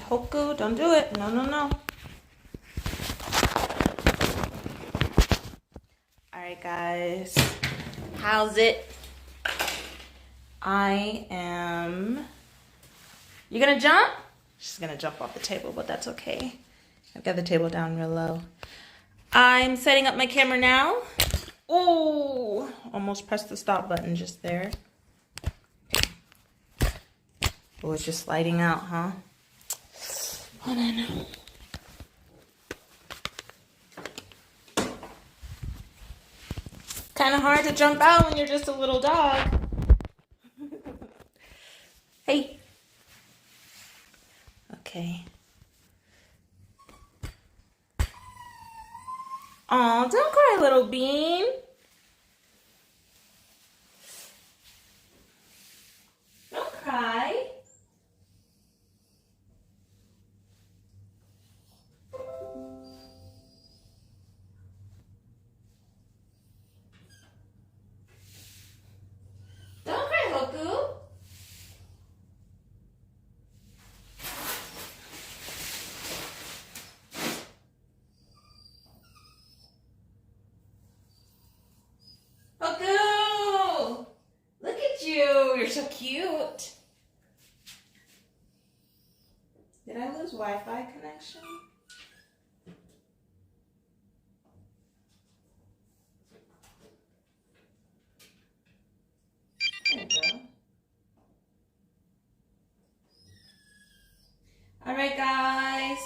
Hoku, don't do it. No, no, no. Alright, guys. How's it? You gonna jump? She's gonna jump off the table, but that's okay. I've got the table down real low. I'm setting up my camera now. Oh, almost pressed the stop button just there. Oh, it's just sliding out, huh? Hold on. Kind of hard to jump out when you're just a little dog. Hey. Okay. Aw, don't cry, little bean. Don't cry. Don't cry, Hoku. Hoku! Look at you. You're so cute. Did I lose Wi-Fi connection? There we go. All right, guys.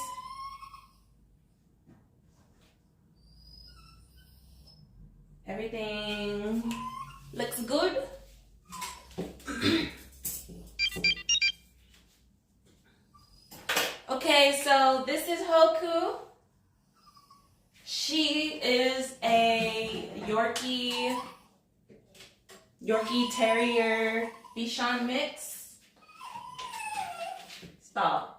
Everything looks good. Okay, so this is Hoku. She is a Yorkie Terrier Bichon mix. Stop.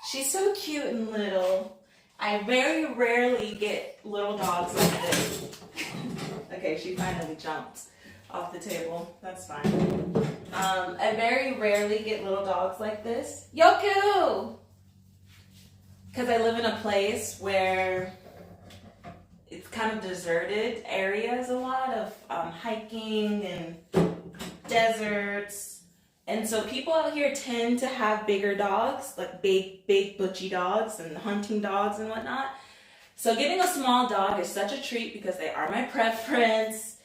She's so cute and little. I very rarely get little dogs like this. Okay, she finally jumped off the table. That's fine. I very rarely get little dogs like this. Yoku! Because I live in a place where it's kind of deserted areas, a lot of hiking and deserts. And so people out here tend to have bigger dogs, like big butchy dogs and hunting dogs and whatnot. So getting a small dog is such a treat because they are my preference.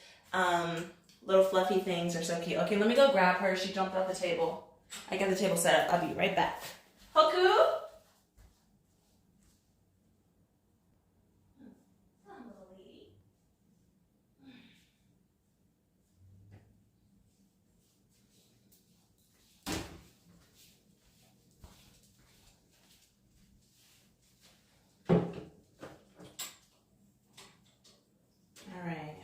Little fluffy things are so cute. Okay, let me go grab her. She jumped off the table. I got the table set up. I'll be right back. Hoku? Alright.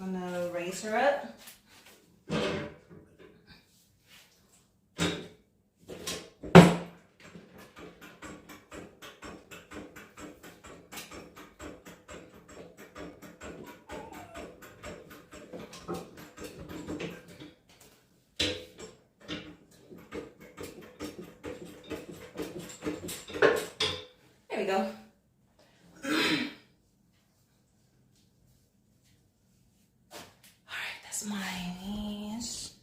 I'm gonna raise her up. There we go. My knees.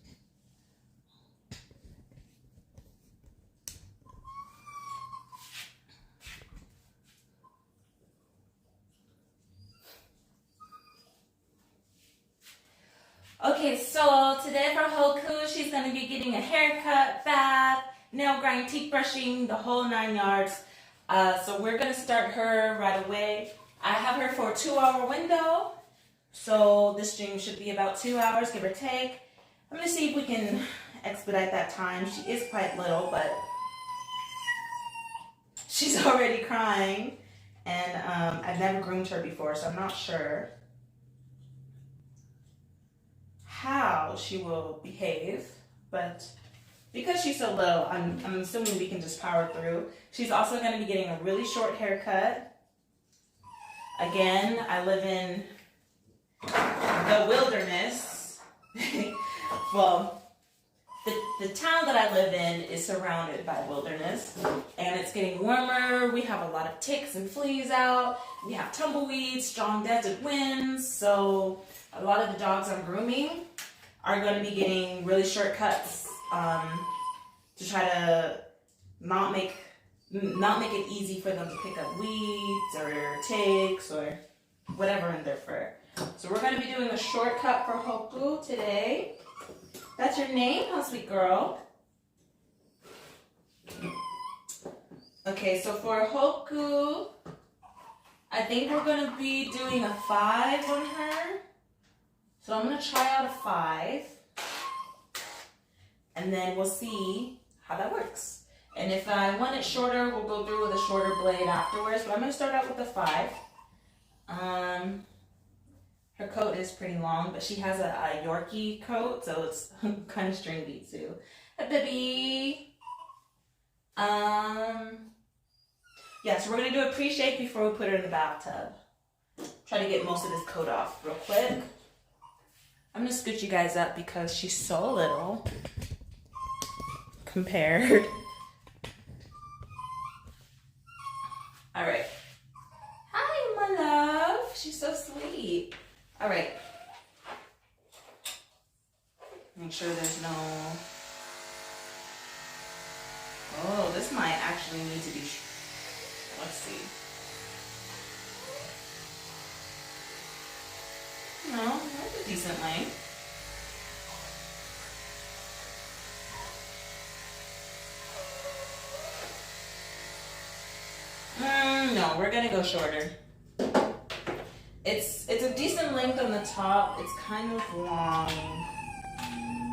Okay, so today for Hoku, she's going to be getting a haircut, bath, nail grind, teeth brushing, the whole 9 yards. So we're going to start her right away. I have her for a 2-hour window. So this stream should be about 2 hours, give or take. I'm going to see if we can expedite that time. She is quite little, but she's already crying. And I've never groomed her before, so I'm not sure how she will behave. But because she's so little, I'm assuming we can just power through. She's also going to be getting a really short haircut. Again, I live in the wilderness. Well, the town that I live in is surrounded by wilderness, and it's getting warmer. We have a lot of ticks and fleas out. We have tumbleweeds, strong desert winds, so a lot of the dogs I'm grooming are going to be getting really short cuts to try to not make it easy for them to pick up weeds or ticks or whatever in their fur. So we're going to be doing a short cut for Hoku today. That's your name? How sweet, girl. Okay, so for Hoku, I think we're going to be doing a 5 on her. So I'm going to try out a 5. And then we'll see how that works. And if I want it shorter, we'll go through with a shorter blade afterwards. But I'm going to start out with a 5. Her coat is pretty long, but she has a Yorkie coat, so it's kind of stringy too. Hey, baby. Yeah, so we're gonna do a pre-shake before we put her in the bathtub. Try to get most of this coat off real quick. I'm gonna scoot you guys up because she's so little compared. All right. Hi, my love. She's so sweet. All right. Make sure there's no... Oh, this might actually need to be... Let's see. No, that's a decent length. No, we're gonna go shorter. It's a decent length on the top. It's kind of long.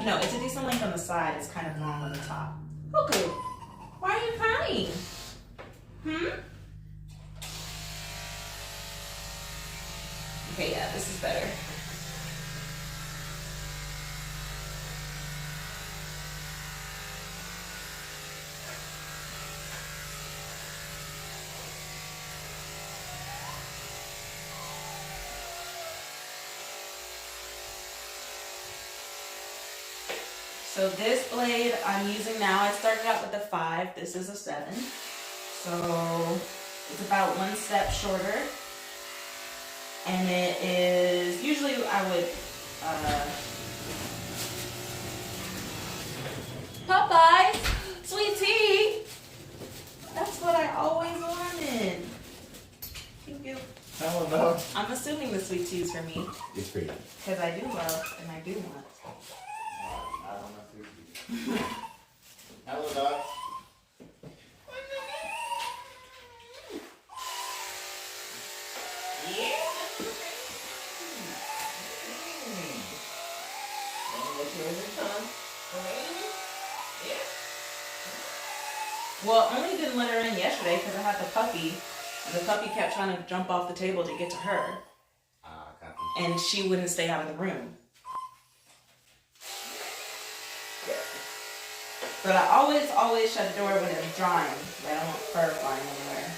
No, it's a decent length on the side. It's kind of long on the top. Hoku, why are you crying? Okay, yeah, this is better. So this blade I'm using now, I started out with a 5, this is a 7. So it's about 1 step shorter. And it is, usually I would, Popeyes, sweet tea. That's what I always wanted. Thank you. Hello, dog. I'm assuming the sweet tea is for me. It's pretty. Because I do love and I do want. I don't know. Hello, dog. Well, I only didn't let her in yesterday because I had the puppy. And the puppy kept trying to jump off the table to get to her. And she wouldn't stay out of the room. But I always shut the door when it's drying. I don't want fur flying anywhere.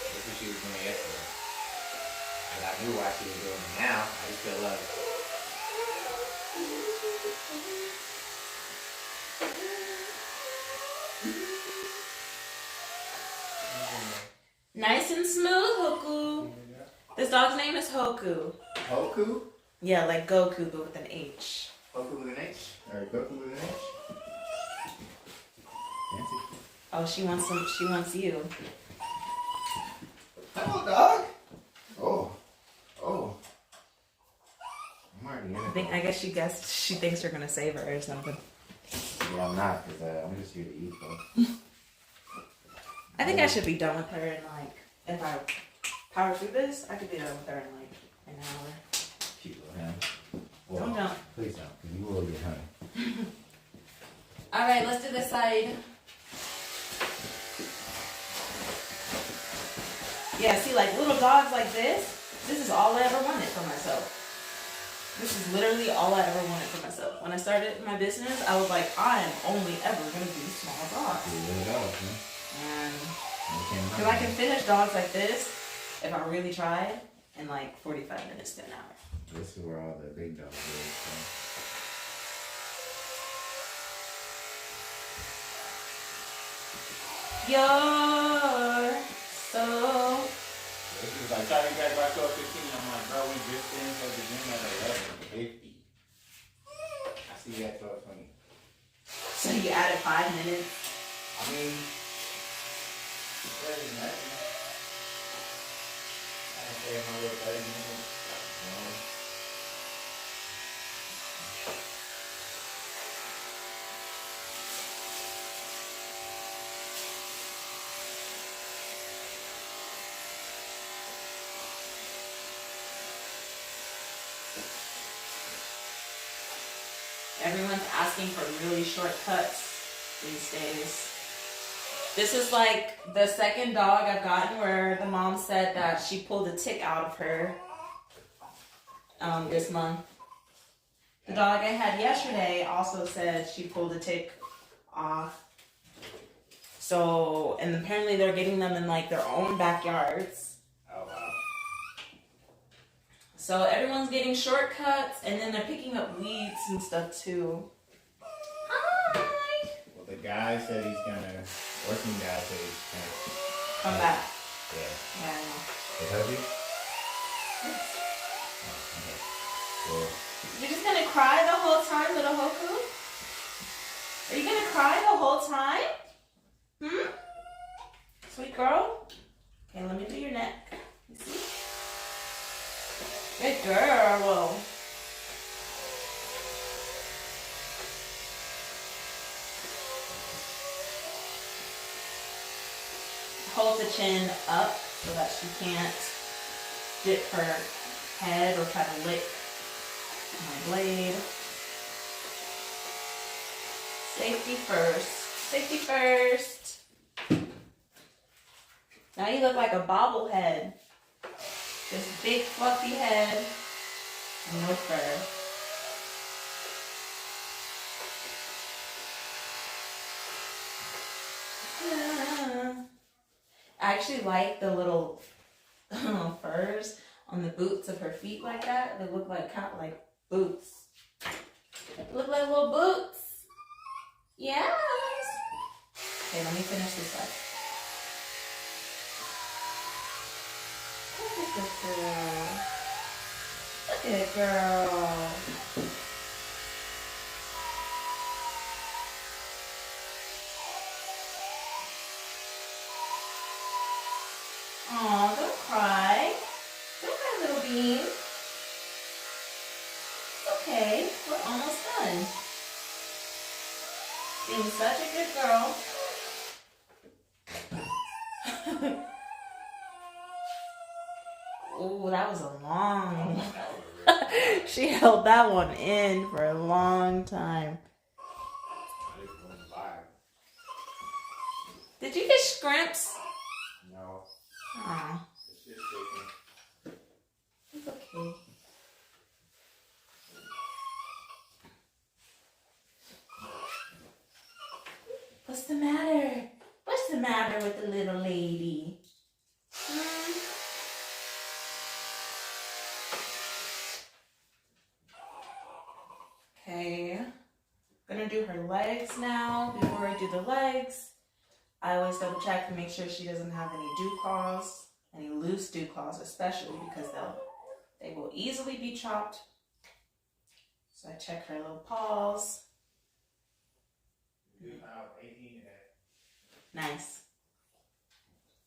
That's what she was doing yesterday. And I knew why she was doing it now. I just feel love. Nice and smooth, Hoku. This dog's name is Hoku. Hoku? Yeah, like Goku, but with an H. Hoku with an H? Or Goku with an H? Fancy. Oh, she wants you. Hello, dog. Oh. I'm already in it. I guess she thinks you're gonna save her or something. Yeah, I'm not, because I'm just here to eat, though. I think I should be done with her in like, if I power through this, I could be done with her in like an hour. Cute little hand. Well, Don't jump. Please don't, because you will get honey. Alright, let's do this side. Yeah, see, like little dogs like this is all I ever wanted for myself. This is literally all I ever wanted for myself. When I started my business, I was like, I am only ever going to do small dogs. And because I can finish dogs like this, if I really tried, in like 45 minutes to an hour. This is where all the big dogs live. You're so... This is like, sorry you guys about 12:15. I'm like, bro, we just finished at the gym at 11:50. I see you at 12:20. So you added 5 minutes? I mean, there's nothing. I can say my little 30 minutes. You know? Everyone's asking for really short cuts these days. This is like the second dog I've gotten where the mom said that she pulled a tick out of her this month. The dog I had yesterday also said she pulled a tick off. So, and apparently they're getting them in like their own backyards. Oh, wow. So everyone's getting shortcuts, and then they're picking up weeds and stuff too. Hi! Well, the guy said he's gonna, working guy said he's gonna Come back. Yeah. Yeah, I know. They help you? Oh, okay. Well, You're just gonna cry the whole time, little Hoku? Are you gonna cry the whole time? Sweet girl? Okay, let me do your neck. You see? Good girl. Hold the chin up so that she can't dip her head or try to lick my blade. Safety first. Safety first. Now you look like a bobblehead. This big fluffy head and no fur. I actually like the little furs on the boots of her feet like that. They look like kind of like boots. They look like little boots. Yes. Okay, let me finish this up. Look at this girl. Look at it, girl. Aw, don't cry. Don't cry, little bean. It's okay. We're almost done. Being such a good girl. Oh, that was a long one. She held that one in for a long time. Did you get scrimps? no. Aw, It's just chicken. it's okay. What's the matter? What's the matter with the little lady? Okay, gonna do her legs now. Before I do the legs, I always double check to make sure she doesn't have any dew claws, any loose dew claws especially, because they will easily be chopped. So I check her little paws. You have 18 today. Nice.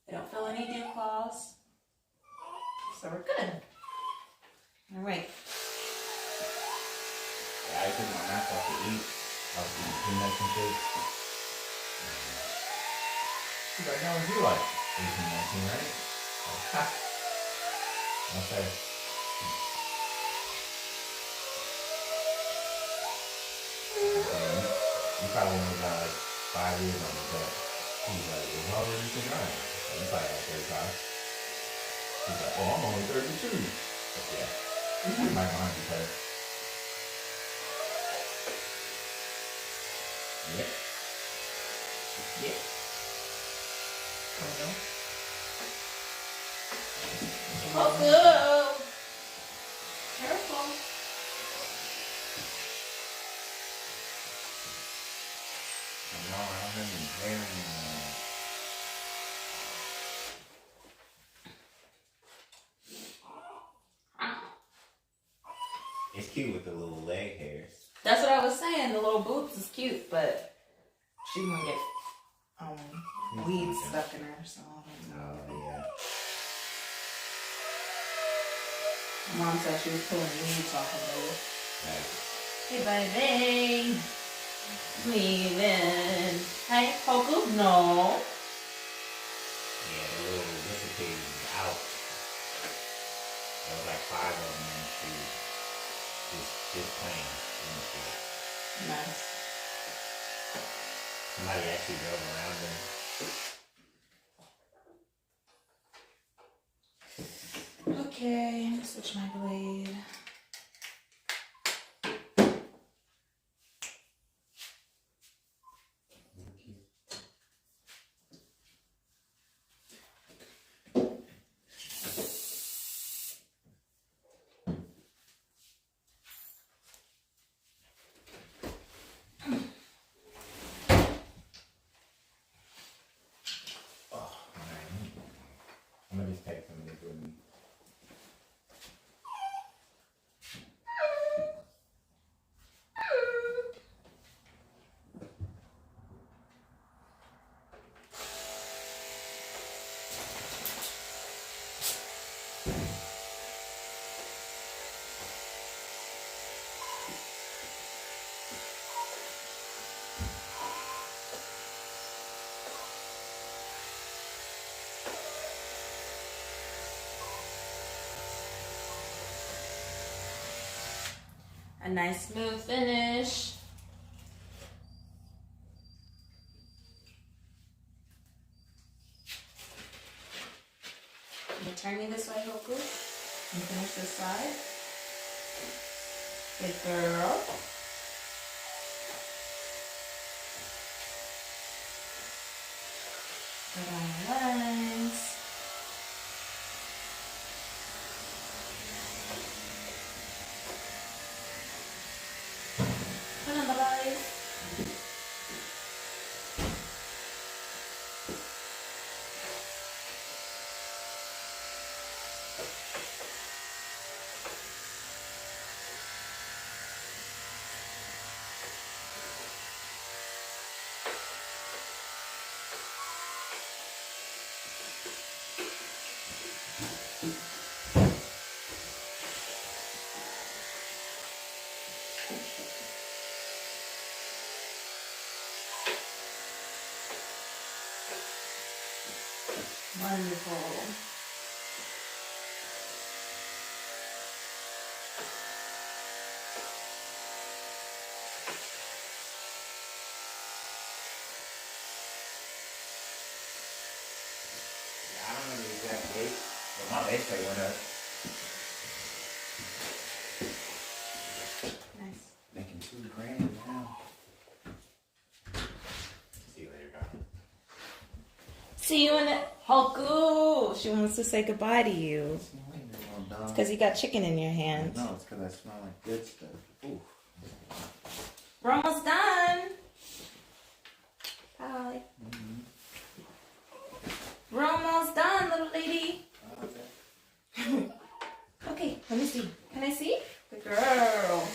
They don't feel any dew claws. So we're good. All right. Yeah, I took my mask off to eat. I was eating peanuts and shit. She's like, no, you like 18, 19, right? Like, ha. Okay. You probably only got like 5 years on his back. He's like, well, how old do you think I am? He's probably like 35. He's like, oh, I'm only 32. But yeah, he's right behind you, but yep. Yep. Oh, good. Careful. No, I don't have any hair anymore. It's cute with the little leg hairs. That's what I was saying. The little boots is cute, but she gonna get weeds stuck in her. So I don't know. Oh, yeah. Mom said she was pulling weeds off of her. Right. Hey, baby. Leaving. Hey, Poku? No. Yeah, the little recipe is out. There was like 5 of them in the street. Just plain in the street. Nice. Somebody actually drove around them. Okay, I'm gonna switch my blade. I'm gonna just take some of this with me. A nice smooth finish. You turn me this way, Hoku, and finish this side. Good girl. Good on the lines. Put on the lines. Wonderful. I don't know the exact date, but my base pay went up. Nice. Making $2,000 now. See you later, guys. See you in the Hoku. She wants to say goodbye to you. It's because you got chicken in your hands. No, it's because I smell like good stuff. Ooh. We're almost done. Bye. We're almost done, little lady. Okay, let me see. Can I see? Good girl.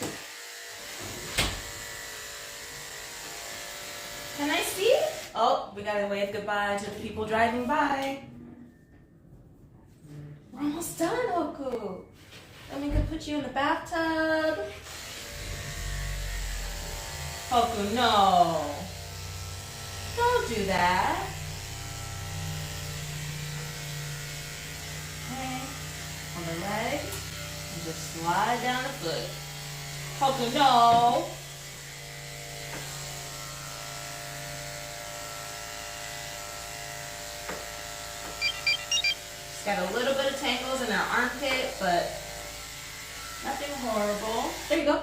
Can I see? Oh, we gotta wave goodbye to the people driving by. We're almost done, Hoku. Then we could put you in the bathtub. Hoku, no. Don't do that. Okay. On the leg. And just slide down the foot. Hoku, no. She's got a little bit of tangles in her armpit, but nothing horrible. There you go.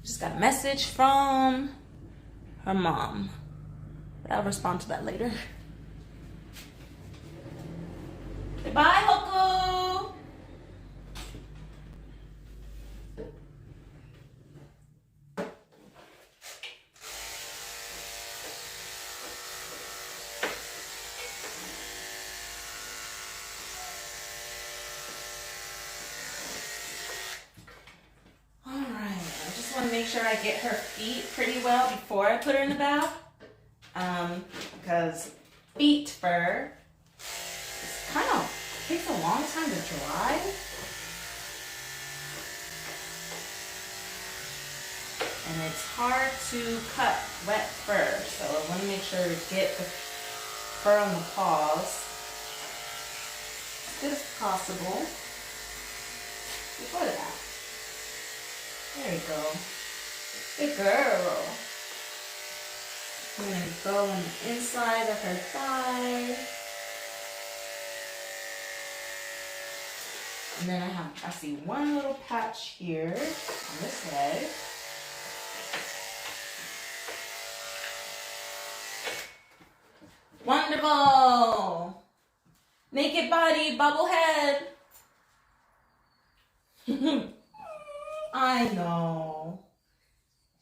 Just got a message from her mom. But I'll respond to that later. Goodbye, Hoku! Make sure I get her feet pretty well before I put her in the bath, because feet fur kind of takes a long time to dry. And it's hard to cut wet fur, so I want to make sure to get the fur on the paws as good as possible before the bath. There you go. Good girl. I'm going to go on the inside of her thigh. And then I see one little patch here on this leg. Wonderful. Naked body, bubble head. I know.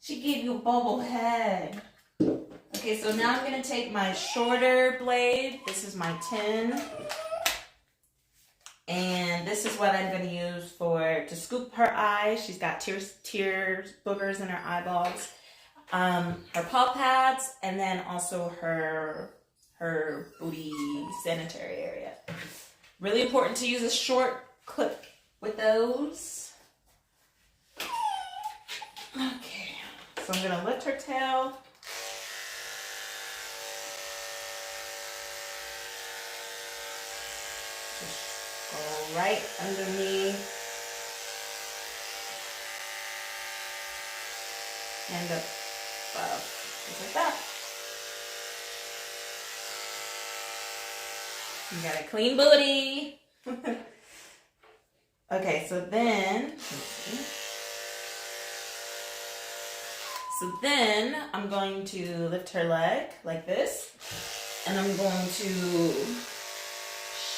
She gave you a bubble head. Okay, so now I'm going to take my shorter blade. This is my 10. And this is what I'm going to use to scoop her eyes. She's got tears, boogers in her eyeballs. Her paw pads, and then also her booty sanitary area. Really important to use a short clip with those. Okay, so I'm gonna lift her tail. Just go right underneath. And above, just like that. You got a clean booty. Okay, so then, I'm going to lift her leg like this, and I'm going to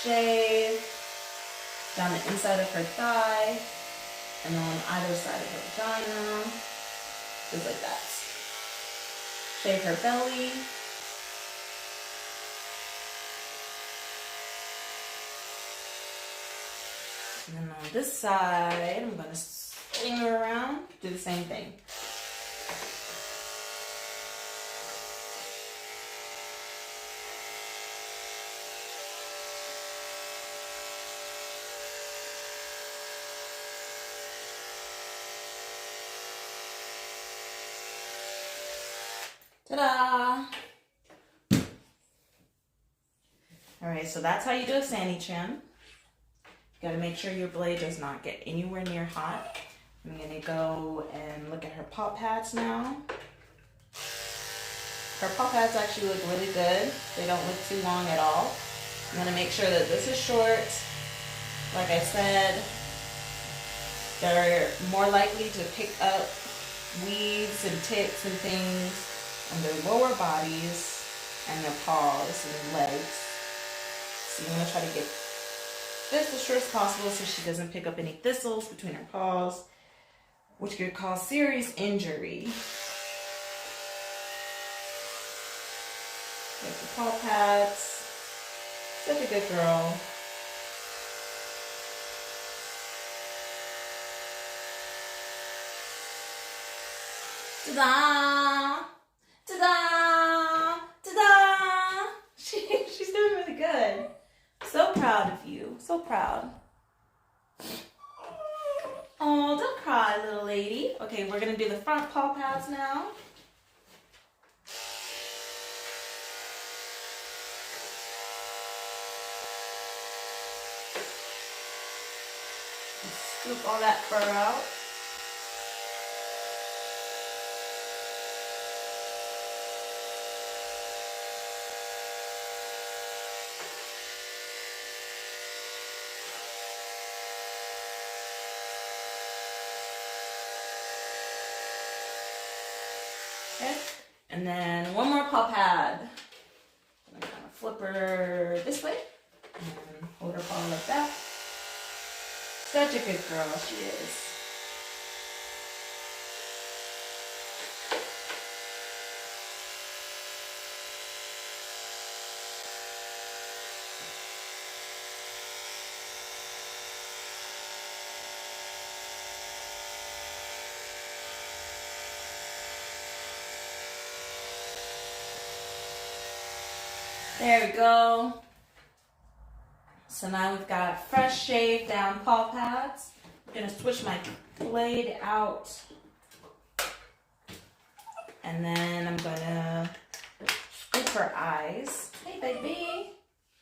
shave down the inside of her thigh, and on either side of her vagina, just like that. Shave her belly. And then on this side, I'm going to swing her around, do the same thing. Ta-da! Alright, so that's how you do a Sani trim. You gotta make sure your blade does not get anywhere near hot. I'm gonna go and look at her paw pads now. Her paw pads actually look really good. They don't look too long at all. I'm gonna make sure that this is short. Like I said, they're more likely to pick up weeds and ticks and things on their lower bodies and their paws and legs. So you want to try to get this as short as possible so she doesn't pick up any thistles between her paws, which could cause serious injury. Like the paw pads. Such a good girl. Ta-da! Ta-da! Ta-da! She's doing really good. So proud of you. So proud. Oh, don't cry, little lady. Okay, we're going to do the front paw pads now. Scoop all that fur out. Okay. And then one more paw pad. I'm gonna kind of flip her this way and hold her paw like that. Such a good girl, she is. There we go. So now we've got fresh shaved down paw pads. I'm gonna switch my blade out. And then I'm gonna scoop her eyes. Hey baby.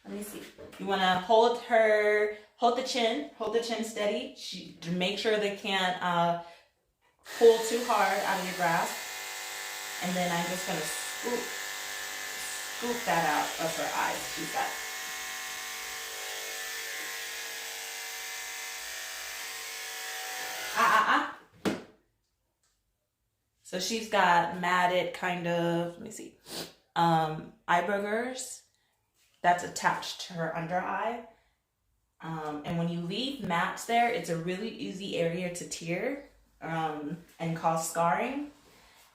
Let me see. You wanna hold the chin steady. To make sure they can't pull too hard out of your grasp. And then I'm just gonna scoop that out of her eyes. She's got. So she's got matted kind of, let me see, eye boogers that's attached to her under eye. And when you leave mats there, it's a really easy area to tear and cause scarring.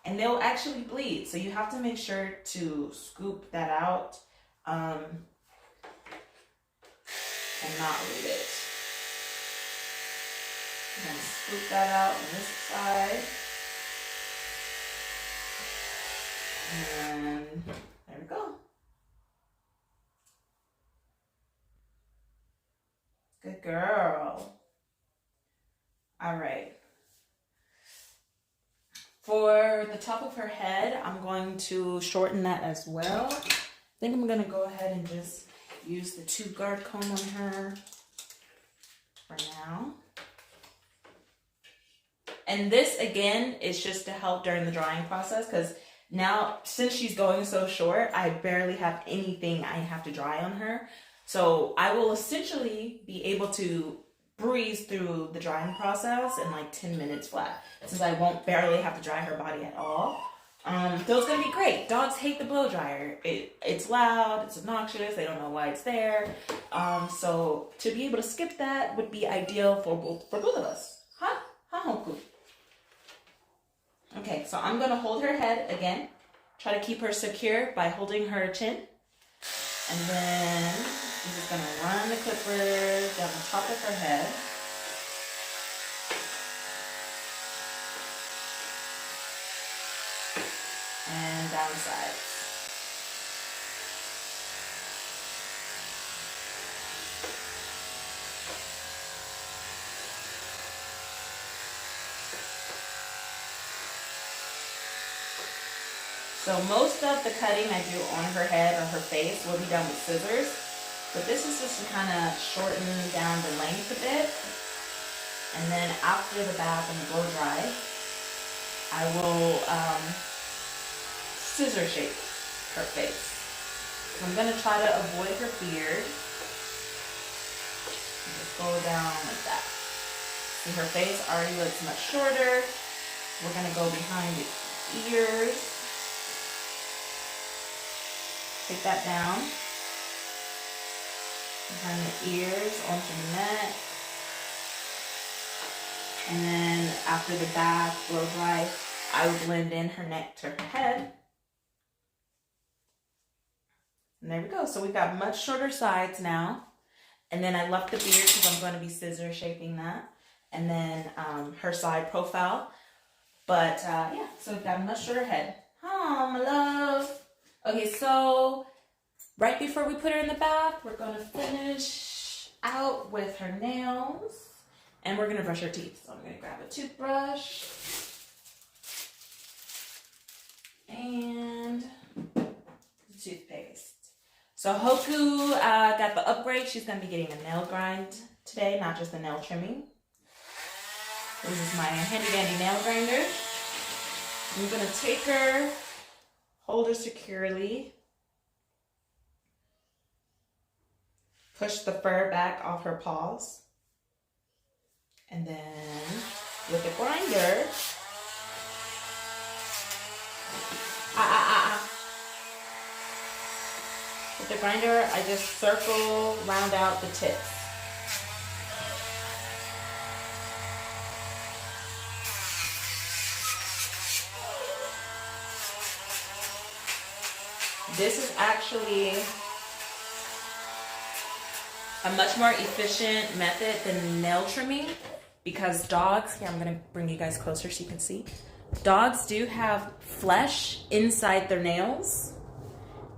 And they'll actually bleed. So you have to make sure to scoop that out and not leave it. I'm going to scoop that out on this side. And there we go. Good girl. All right. For the top of her head, I'm going to shorten that as well. I think I'm going to go ahead and just use the 2 guard comb on her for now. And this, again, is just to help during the drying process because now, since she's going so short, I barely have anything I have to dry on her. So I will essentially be able to breeze through the drying process in like 10 minutes flat, since I won't barely have to dry her body at all. So it's going to be great. Dogs hate the blow dryer. It's loud, it's obnoxious, they don't know why it's there. So to be able to skip that would be ideal for both of us. Huh? Hoku. Okay, so I'm going to hold her head again. Try to keep her secure by holding her chin. And then I'm just going to run the clippers down the top of her head. And down the sides. So most of the cutting I do on her head or her face will be done with scissors. But this is just to kind of shorten down the length a bit. And then after the bath and the blow dry, I will scissor shape her face. So I'm going to try to avoid her beard. Just go down like that. See, her face already looks much shorter. We're going to go behind the ears. Take that down. Behind the ears, onto the neck. And then after the bath, blow dry, I would blend in her neck to her head. And there we go. So we've got much shorter sides now. And then I left the beard because I'm going to be scissor shaping that. And then her side profile. But yeah, so we've got a much shorter head. Oh, my love. Okay, so right before we put her in the bath, we're going to finish out with her nails. And we're going to brush her teeth. So I'm going to grab a toothbrush. And toothpaste. So Hoku got the upgrade. She's going to be getting a nail grind today, not just a nail trimming. This is my handy dandy nail grinder. I'm going to take her, hold her securely, push the fur back off her paws, and then with the grinder, the grinder, I just circle, round out the tips. This is actually a much more efficient method than nail trimming because dogs, here I'm gonna bring you guys closer so you can see. Dogs do have flesh inside their nails.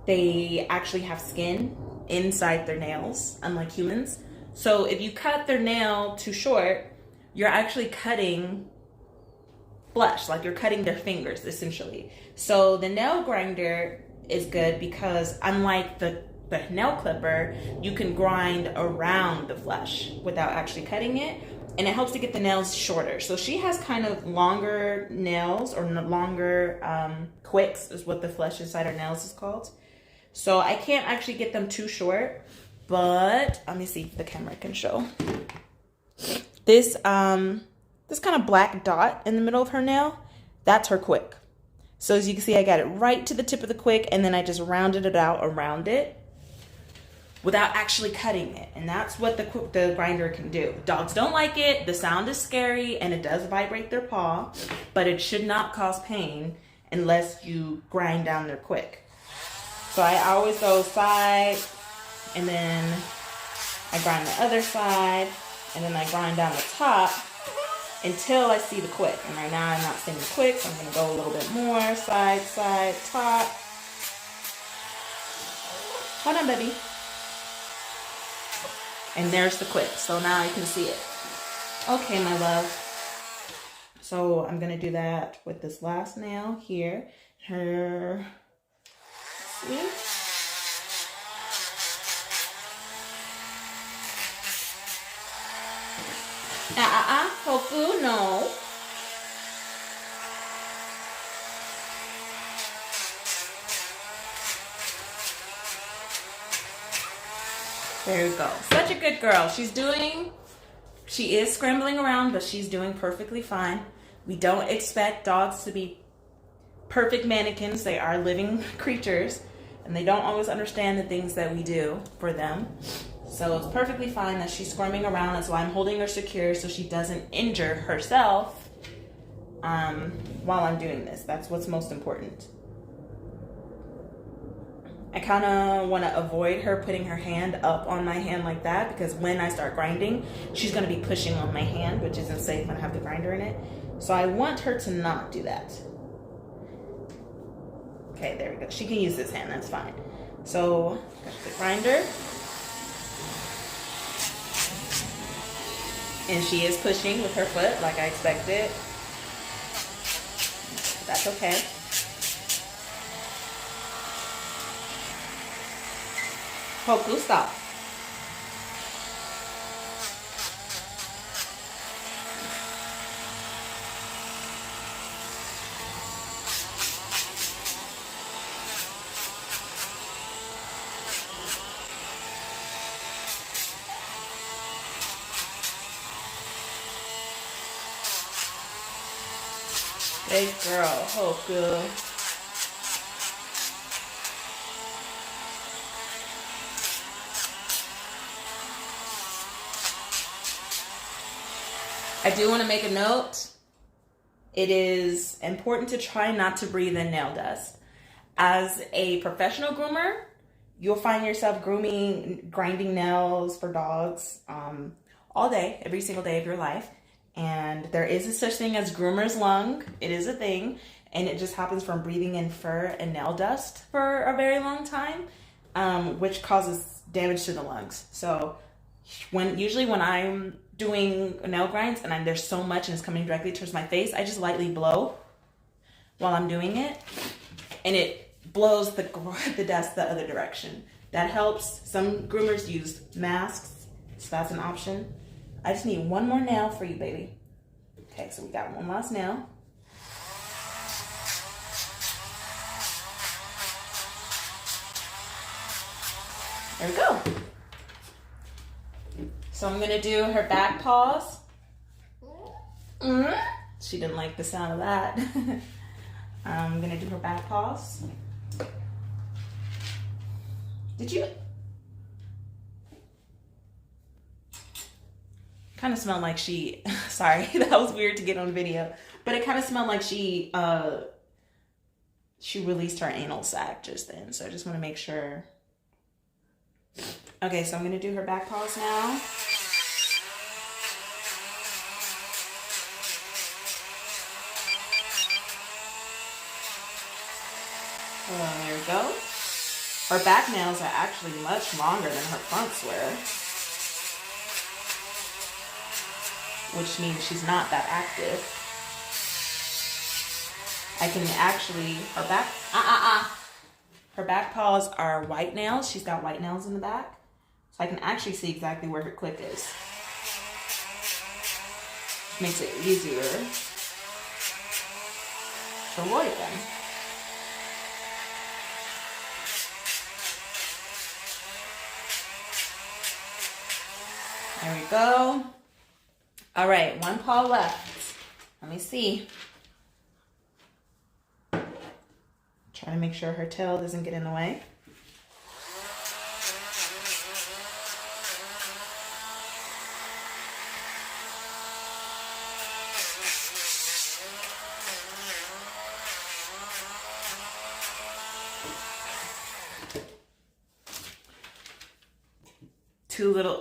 They actually have skin inside their nails, unlike humans. So if you cut their nail too short, you're actually cutting flesh, like you're cutting their fingers essentially. So the nail grinder is good because unlike the nail clipper, you can grind around the flesh without actually cutting it, and it helps to get the nails shorter. So she has kind of longer nails, or longer quicks is what the flesh inside her nails is called. So I can't actually get them too short, but let me see if the camera can show. This kind of black dot in the middle of her nail, that's her quick. So as you can see, I got it right to the tip of the quick, and then I just rounded it out around it without actually cutting it. And that's what the grinder can do. Dogs don't like it, the sound is scary, and it does vibrate their paw, but it should not cause pain unless you grind down their quick. So I always go side, and then I grind the other side, and then I grind down the top until I see the quick. And right now I'm not seeing the quick, so I'm gonna go a little bit more, side, side, top. Hold on, baby. And there's the quick, so now you can see it. Okay, my love. So I'm gonna do that with this last nail here. See? Hoku, no. There you go. Such a good girl. She is scrambling around, but she's doing perfectly fine. We don't expect dogs to be perfect mannequins. They are living creatures, and they don't always understand the things that we do for them. So it's perfectly fine that she's squirming around. That's why I'm holding her secure so she doesn't injure herself while I'm doing this. That's what's most important. I kind of want to avoid her putting her hand up on my hand like that, because when I start grinding, she's going to be pushing on my hand, which isn't safe when I have the grinder in it. So I want her to not do that. Okay, there we go. She can use this hand, that's fine. So, got the grinder. And she is pushing with her foot like I expected. That's okay. Hoku, stop. Good girl, Hoku. I do want to make a note. It is important to try not to breathe in nail dust. As a professional groomer, you'll find yourself grinding nails for dogs all day, every single day of your life. And there is a such thing as groomer's lung. It is a thing, and it just happens from breathing in fur and nail dust for a very long time, which causes damage to the lungs. So usually when I'm doing nail grinds and there's so much and it's coming directly towards my face, I just lightly blow while I'm doing it, and it blows the dust the other direction. That helps. Some groomers use masks, so that's an option. I just need one more nail for you, baby. Okay, so we got one last nail. There we go. So I'm gonna do her back paws. She didn't like the sound of that. I'm gonna do her back paws. Did you? Kind of smelled like she, sorry, that was weird to get on video, but it kind of smelled like she released her anal sac just then. So I just want to make sure. Okay, so I'm going to do her back paws now. There we go. Her back nails are actually much longer than her fronts were, which means she's not that active. I can actually, her back paws are white nails. She's got white nails in the back. So I can actually see exactly where her click is. Which makes it easier to avoid them. There we go. All right, one paw left. Let me see. Try to make sure her tail doesn't get in the way.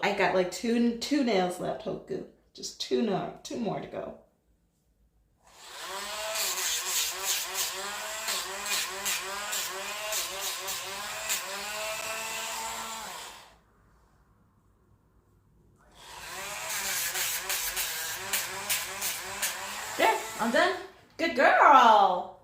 I got like two nails left, Hoku. Just two more to go. There, I'm done. Good girl.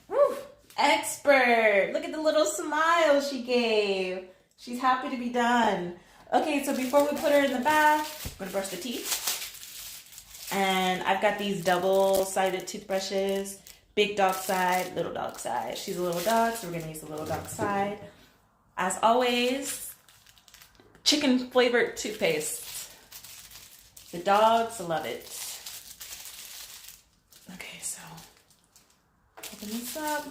Woo, expert. Look at the little smile she gave. She's happy to be done. Okay, so before we put her in the bath, I'm gonna brush the teeth. And I've got these double-sided toothbrushes. Big dog side, little dog side. She's a little dog, so we're gonna use the little dog side. As always, chicken flavored toothpaste. The dogs love it. Okay, so open this up.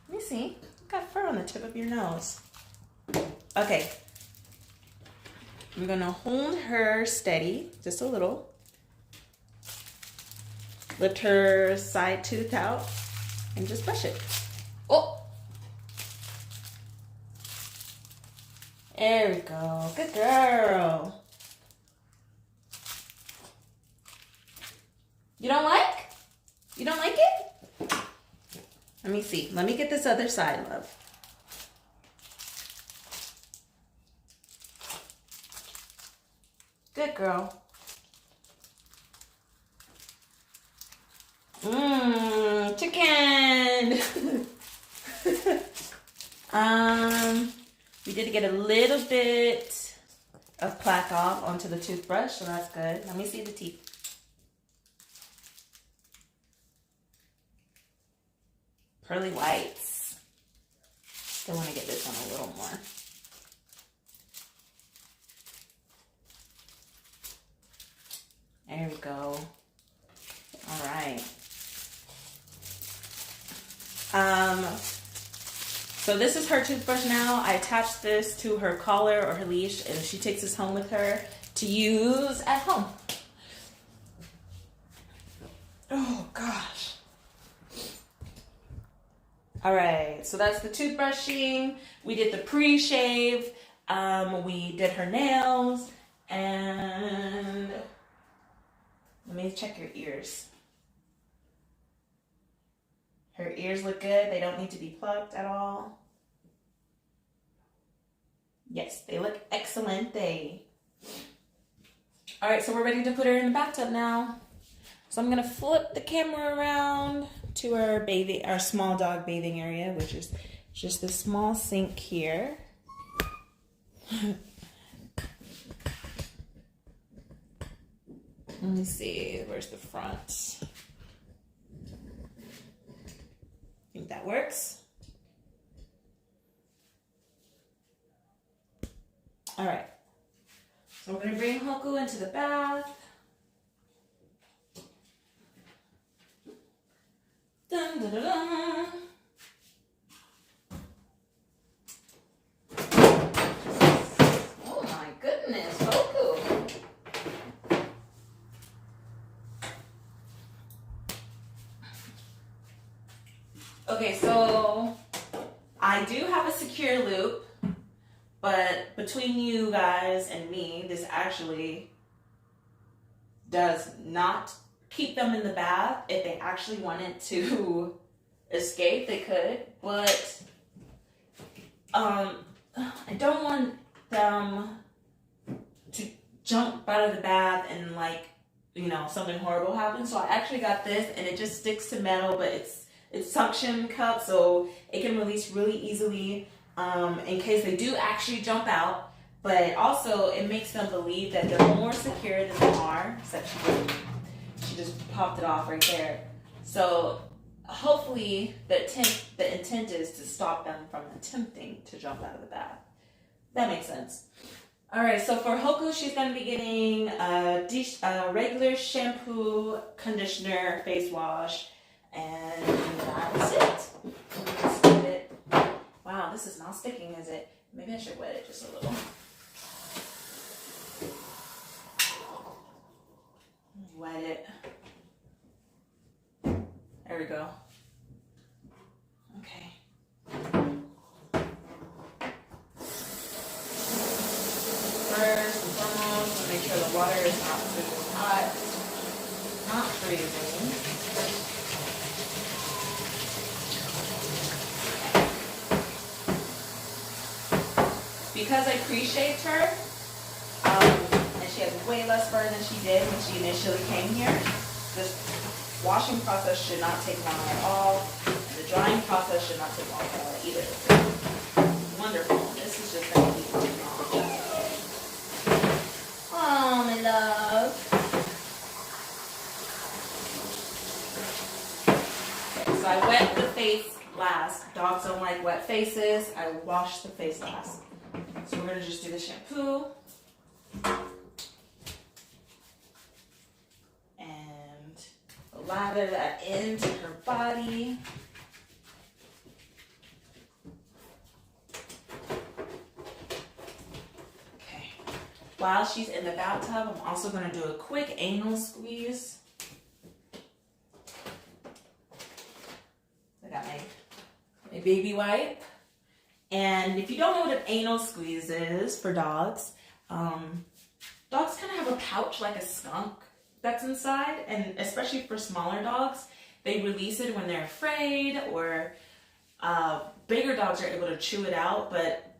Let me see. You've got fur on the tip of your nose. Okay. I'm gonna hold her steady, just a little. Lift her side tooth out and just brush it. Oh! There we go. Good girl. You don't like? You don't like it? Let me see. Let me get this other side, love. Good girl. Chicken. We did get a little bit of plaque off onto the toothbrush, so that's good. Let me see the teeth. Pearly whites. Still want to get this one a little more. There we go. All right. So this is her toothbrush now. I attached this to her collar or her leash, and she takes this home with her to use at home. Oh gosh. All right, so that's the toothbrushing. We did the pre-shave. We did her nails, and let me check your ears. Her ears look good. They don't need to be plucked at all. Yes, they look excellent. All right, so we're ready to put her in the bathtub now. So I'm gonna flip the camera around to our small dog bathing area, which is just a small sink here. Let me see, where's the front? Think that works? All right, so we're gonna bring Hoku into the bath. Da-da-da. Oh my goodness, Goku. Okay, so I do have a secure loop, but between you guys and me, this actually does not keep them in the bath. If they actually wanted to escape, they could, but I don't want them to jump out of the bath and something horrible happens. So I actually got this, and it just sticks to metal, but it's suction cup, so it can release really easily in case they do actually jump out. But also it makes them believe that they're more secure than they are. Except she just popped it off right there. So hopefully the intent is to stop them from attempting to jump out of the bath. That makes sense. All right, so for Hoku, she's going to be getting a regular shampoo, conditioner, face wash, and that's it. Let's get it. Wow, this is not sticking, is it? Maybe I should wet it just a little. Wet it. There we go. Okay. First and foremost, make sure the water is not too hot, not freezing. Because I pre-shaved her, and she has way less fur than she did when she initially came here, this washing process should not take long at all. The drying process should not take long at all either. Wonderful. This is just going to keep going on. Oh, my love. Okay, so I wet the face last. Dogs don't like wet faces. I wash the face last. So we're going to just do the shampoo. And lather that into her body. Okay. While she's in the bathtub, I'm also going to do a quick anal squeeze. I got my baby wipe. And if you don't know what an anal squeeze is for dogs, dogs kind of have a pouch like a skunk that's inside, and especially for smaller dogs, they release it when they're afraid, or bigger dogs are able to chew it out, but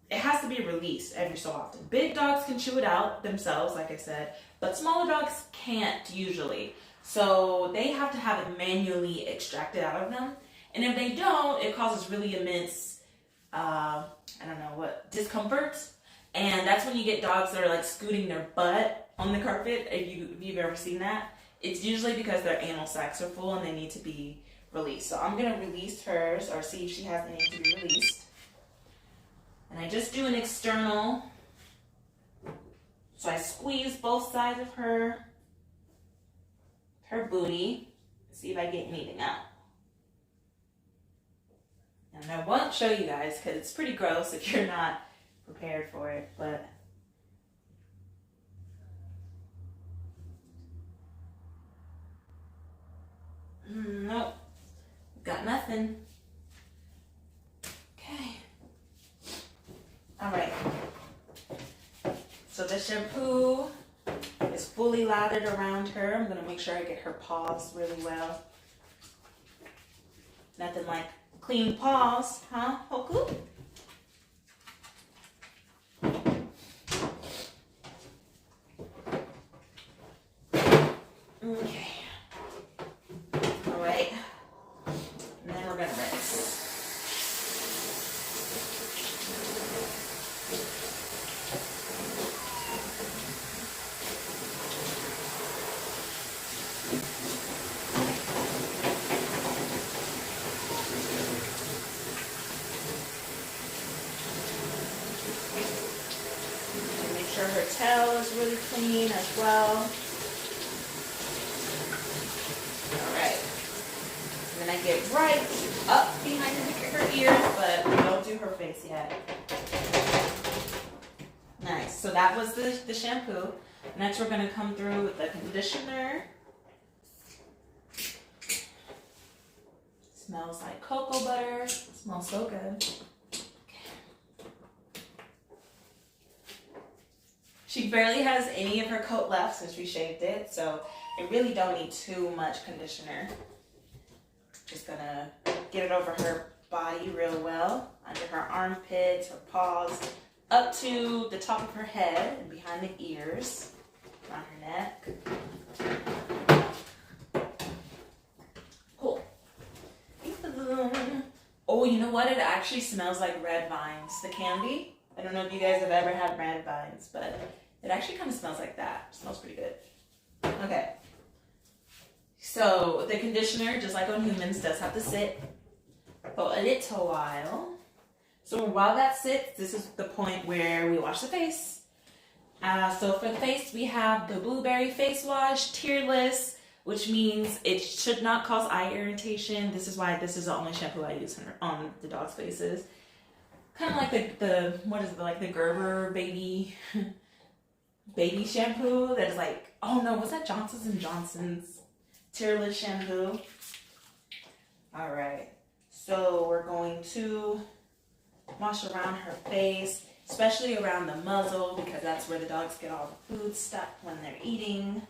it has to be released every so often. Big dogs can chew it out themselves, like I said, but smaller dogs can't usually. So they have to have it manually extracted out of them. And if they don't, it causes really immense discomfort. And that's when you get dogs that are like scooting their butt on the carpet. If you've ever seen that, it's usually because their anal sacs are full and they need to be released. So I'm going to release hers, or see if she has any to be released. And I just do an external. So I squeeze both sides of her booty, see if I get anything out. And I won't show you guys because it's pretty gross if you're not prepared for it, but nope, got nothing. Okay. All right. So the shampoo is fully lathered around her. I'm going to make sure I get her paws really well. Nothing like clean paws, huh, Hoku? Okay. All right. And then we're going to rinse. Her tail is really clean as well. Alright. And then I get right up behind her ears, but we don't do her face yet. Nice. So that was the shampoo. Next, we're gonna come through with the conditioner. Smells like cocoa butter. Smells so good. She barely has any of her coat left since we shaved it, so I really don't need too much conditioner. Just gonna get it over her body real well, under her armpits, her paws, up to the top of her head and behind the ears, around her neck. Cool. Oh, you know what? It actually smells like red vines. The candy. I don't know if you guys have ever had red vines, but it actually kind of smells like that. It smells pretty good. Okay. So the conditioner, just like on humans, does have to sit for a little while. So while that sits, this is the point where we wash the face. So for the face, we have the Blueberry Face Wash, tearless, which means it should not cause eye irritation. This is why this is the only shampoo I use on the dog's faces. Kind of like the what is it, like the Gerber baby shampoo that is like, oh no, was that Johnson's & Johnson's tearless shampoo? All right, so we're going to wash around her face, especially around the muzzle, because that's where the dogs get all the food stuck when they're eating.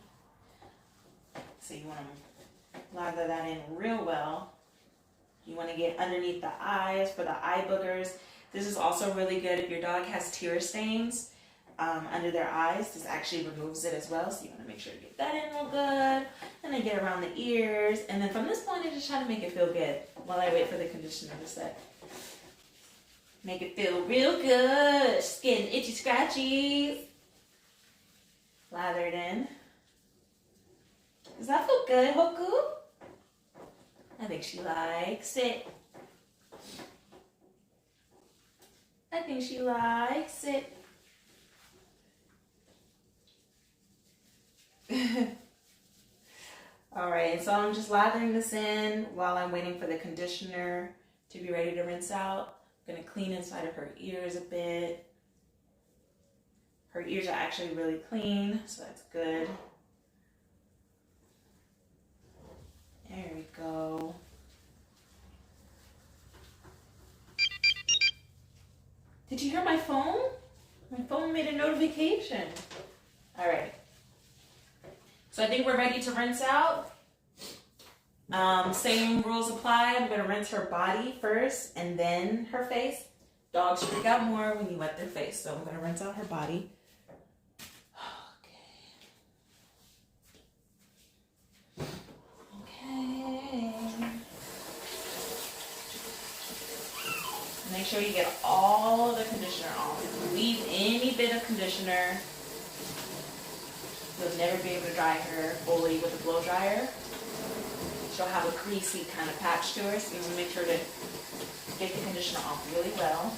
So you want to lather that in real well. You want to get underneath the eyes for the eye boogers. This is also really good if your dog has tear stains under their eyes. This actually removes it as well, so you want to make sure to get that in real good. And then get around the ears. And then from this point, I just try to make it feel good while I wait for the conditioner to set. Make it feel real good. Skin itchy scratchies. Lather it in. Does that feel good, Hoku? I think she likes it. I think she likes it. Alright, so I'm just lathering this in while I'm waiting for the conditioner to be ready to rinse out. I'm going to clean inside of her ears a bit. Her ears are actually really clean, so that's good. There we go. Did you hear my phone? My phone made a notification. All right. So I think we're ready to rinse out. Same rules apply. I'm going to rinse her body first and then her face. Dogs freak out more when you wet their face, so I'm going to rinse out her body. Make sure you get all the conditioner off. If you leave any bit of conditioner, you'll never be able to dry her fully with a blow dryer. She'll have a greasy kind of patch to her, so you want to make sure to get the conditioner off really well.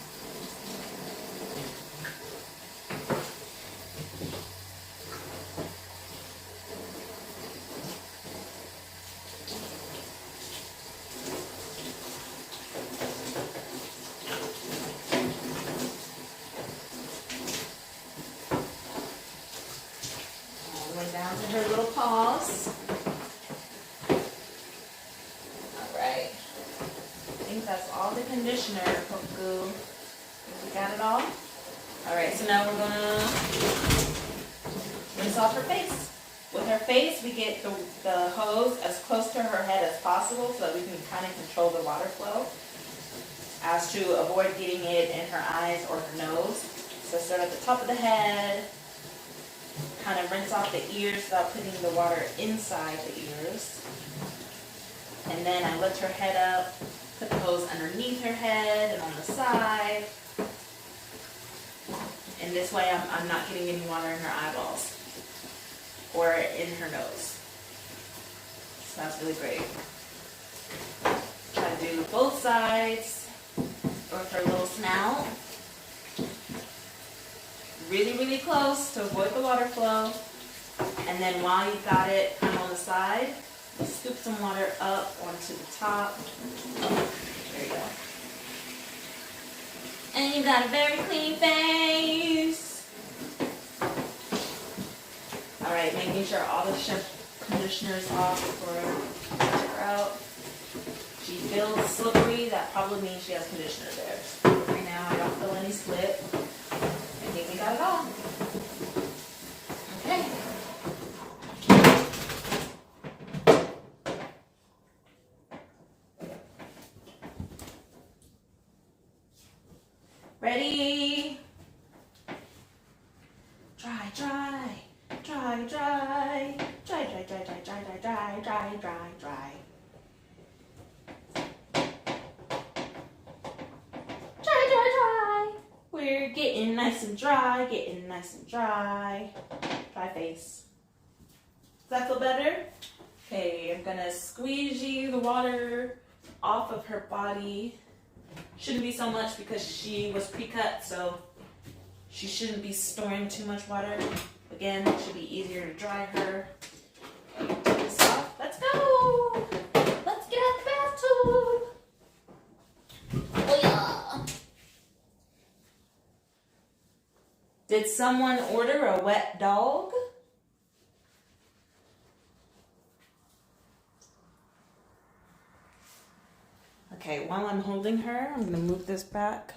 Down to her little paws. Alright. I think that's all the conditioner, Hoku. We got it all? Alright, so now we're gonna rinse off her face. With her face, we get the hose as close to her head as possible so that we can kind of control the water flow as to avoid getting it in her eyes or her nose. So start at the top of the head. Kind of rinse off the ears without putting the water inside the ears. And then I lift her head up, put the hose underneath her head and on the side. And this way I'm not getting any water in her eyeballs or in her nose. So that's really great. Try to do both sides with her little snout. Really, really close to avoid the water flow. And then while you've got it kind of on the side, Scoop some water up onto the top. There you go. And you got a very clean face. All right, making sure all the conditioner is off before I take her out. She feels slippery. That probably means she has conditioner there. So right now, I don't feel any slip. I think we got it all. Okay. Ready? Dry, dry, dry, dry, dry, dry, dry, dry, dry, dry, dry, dry, dry. Dry, dry, dry. We're getting nice and dry, getting nice and dry. Dry face. Does that feel better? Okay, I'm gonna squeegee the water off of her body. Shouldn't be so much because she was pre-cut, so she shouldn't be storing too much water. Again, it should be easier to dry her. Okay, take this off. Let's go! Let's get out the bathtub! Oh yeah! Did someone order a wet dog? Okay, while I'm holding her, I'm gonna move this back.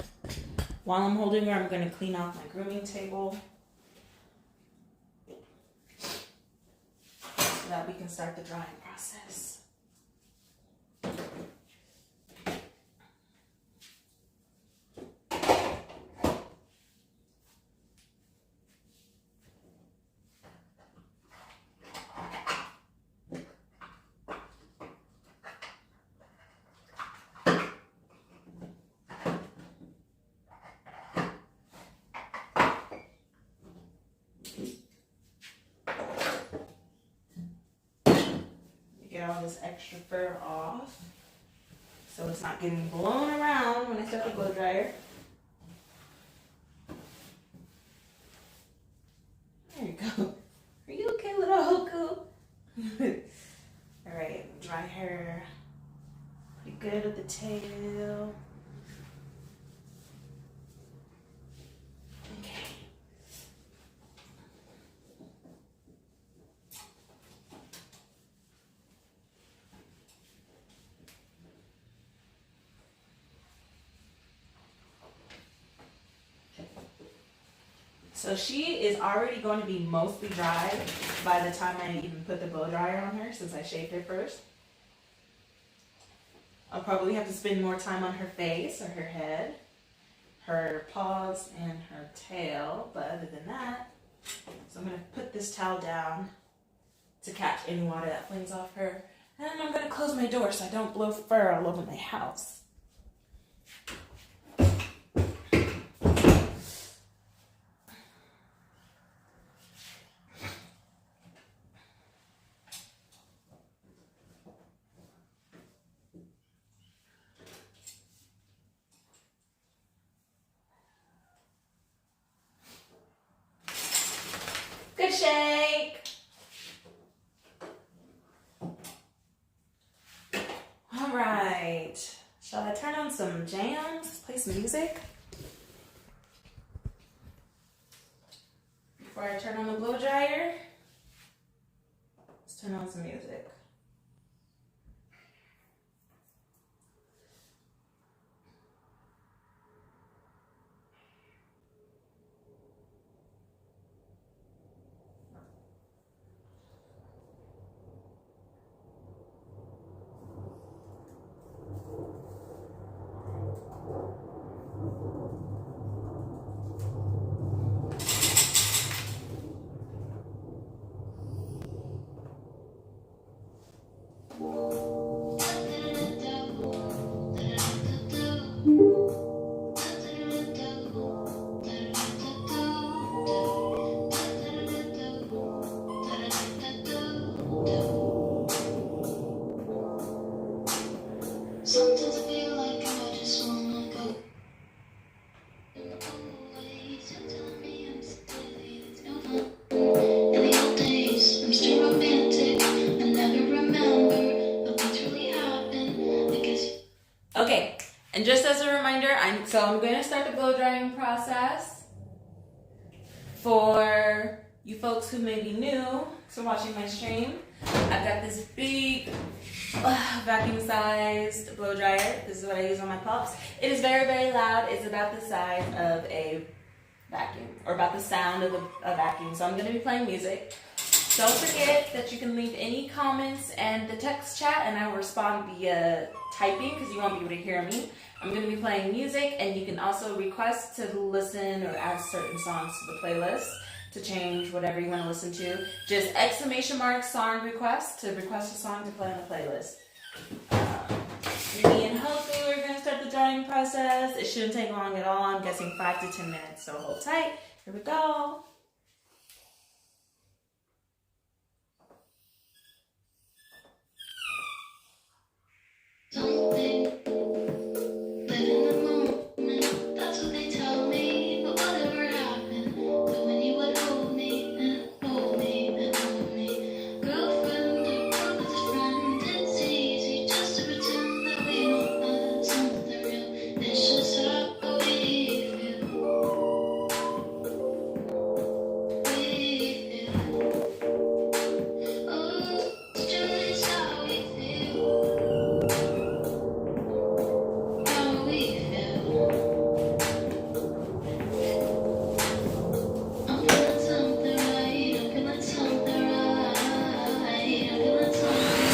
While I'm holding her, I'm gonna clean off my grooming table so that we can start the drying process. Get all this extra fur off so it's not getting blown around when I set the blow dryer. There you go. Are you okay, little Hoku? Alright, dry hair. Pretty good with the tail. Okay. So she is already going to be mostly dry by the time I even put the blow dryer on her, since I shaved her first. I'll probably have to spend more time on her face or her head, her paws, and her tail, but other than that, so I'm going to put this towel down to catch any water that flings off her, and I'm going to close my door so I don't blow fur all over my house. Good shake. All right. Shall I turn on some jams? Play some music? Before I turn on the blow dryer, let's turn on some music. So I'm going to start the blow drying process. For you folks who may be new to watching my stream, I've got this big vacuum-sized blow dryer. This is what I use on my pups. It is very, very loud. It's about the size of a vacuum, or about the sound of a vacuum. So I'm going to be playing music. Don't forget that you can leave any comments in the text chat, and I will respond via typing because you won't be able to hear me. I'm going to be playing music, and you can also request to listen or add certain songs to the playlist to change whatever you want to listen to. Just ! Song request to request a song to play on the playlist. Me and Jose, we're going to start the drying process. It shouldn't take long at all. I'm guessing 5 to 10 minutes, so hold tight. Here we go. Something, live in the moment, that's what they tell me. But whatever happened to when you would hold me and hold me and hold me? Girlfriend or brother's friend, it's easy just to pretend that we don't have something real. It's just how we feel. We feel. Oh, it's just how we feel. How we feel. I'm feeling something right. I'm feeling something right. I'm feeling something right.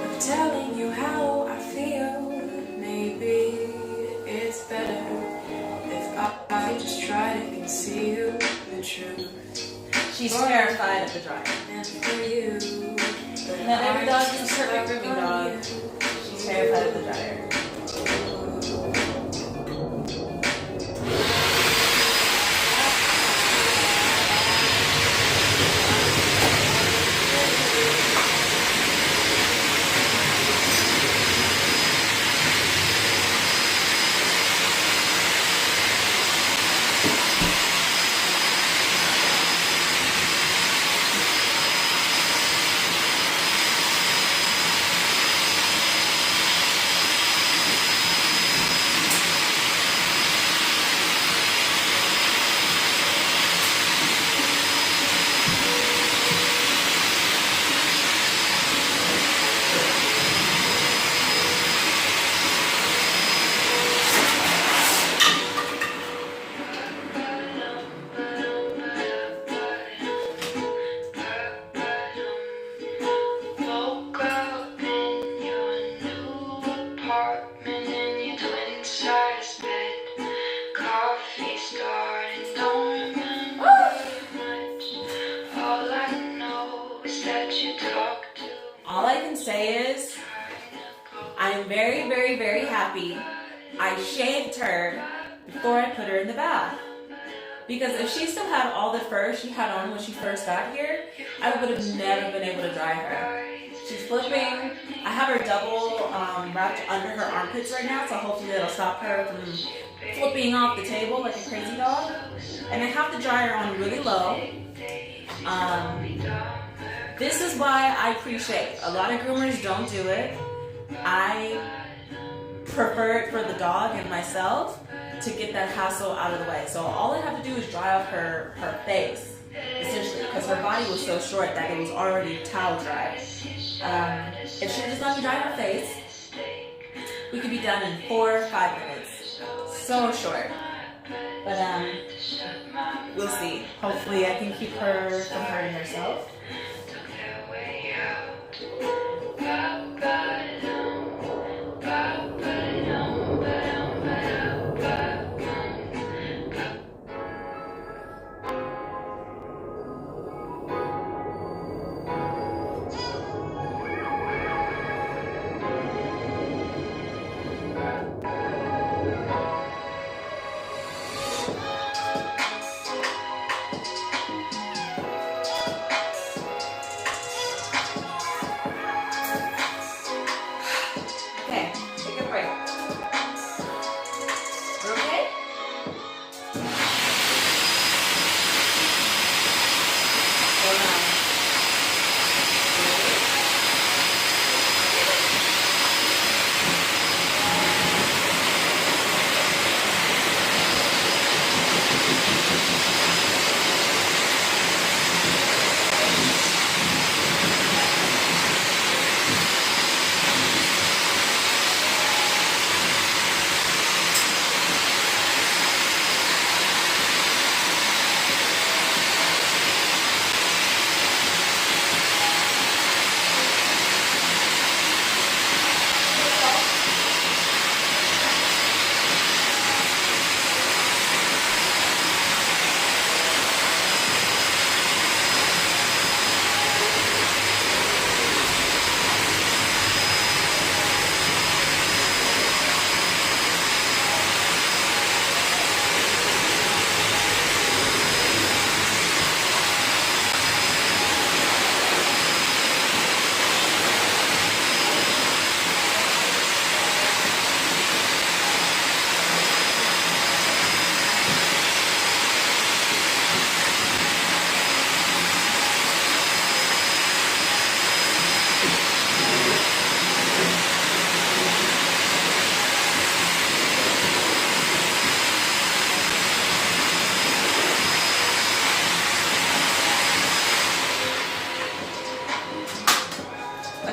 Of telling you how I feel. Maybe it's better if I just try to conceal the truth. She's terrified of the dryer. And for you, Not every dog is a perfect grooming dog. She's terrified of the dryer. very, very happy I shaved her before I put her in the bath. Because if she still had all the fur she had on when she first got here, I would have never been able to dry her. She's flipping. I have her double wrapped under her armpits right now, so hopefully that'll stop her from flipping off the table like a crazy dog. And I have to dry her on really low. This is why I pre-shave. A lot of groomers don't do it. I prefer it for the dog and myself to get that hassle out of the way. So all I have to do is dry off her face, essentially, because her body was so short that it was already towel dry. If she just let me dry her face, we could be done in 4 or 5 minutes. So short. But we'll see. Hopefully I can keep her from hurting herself.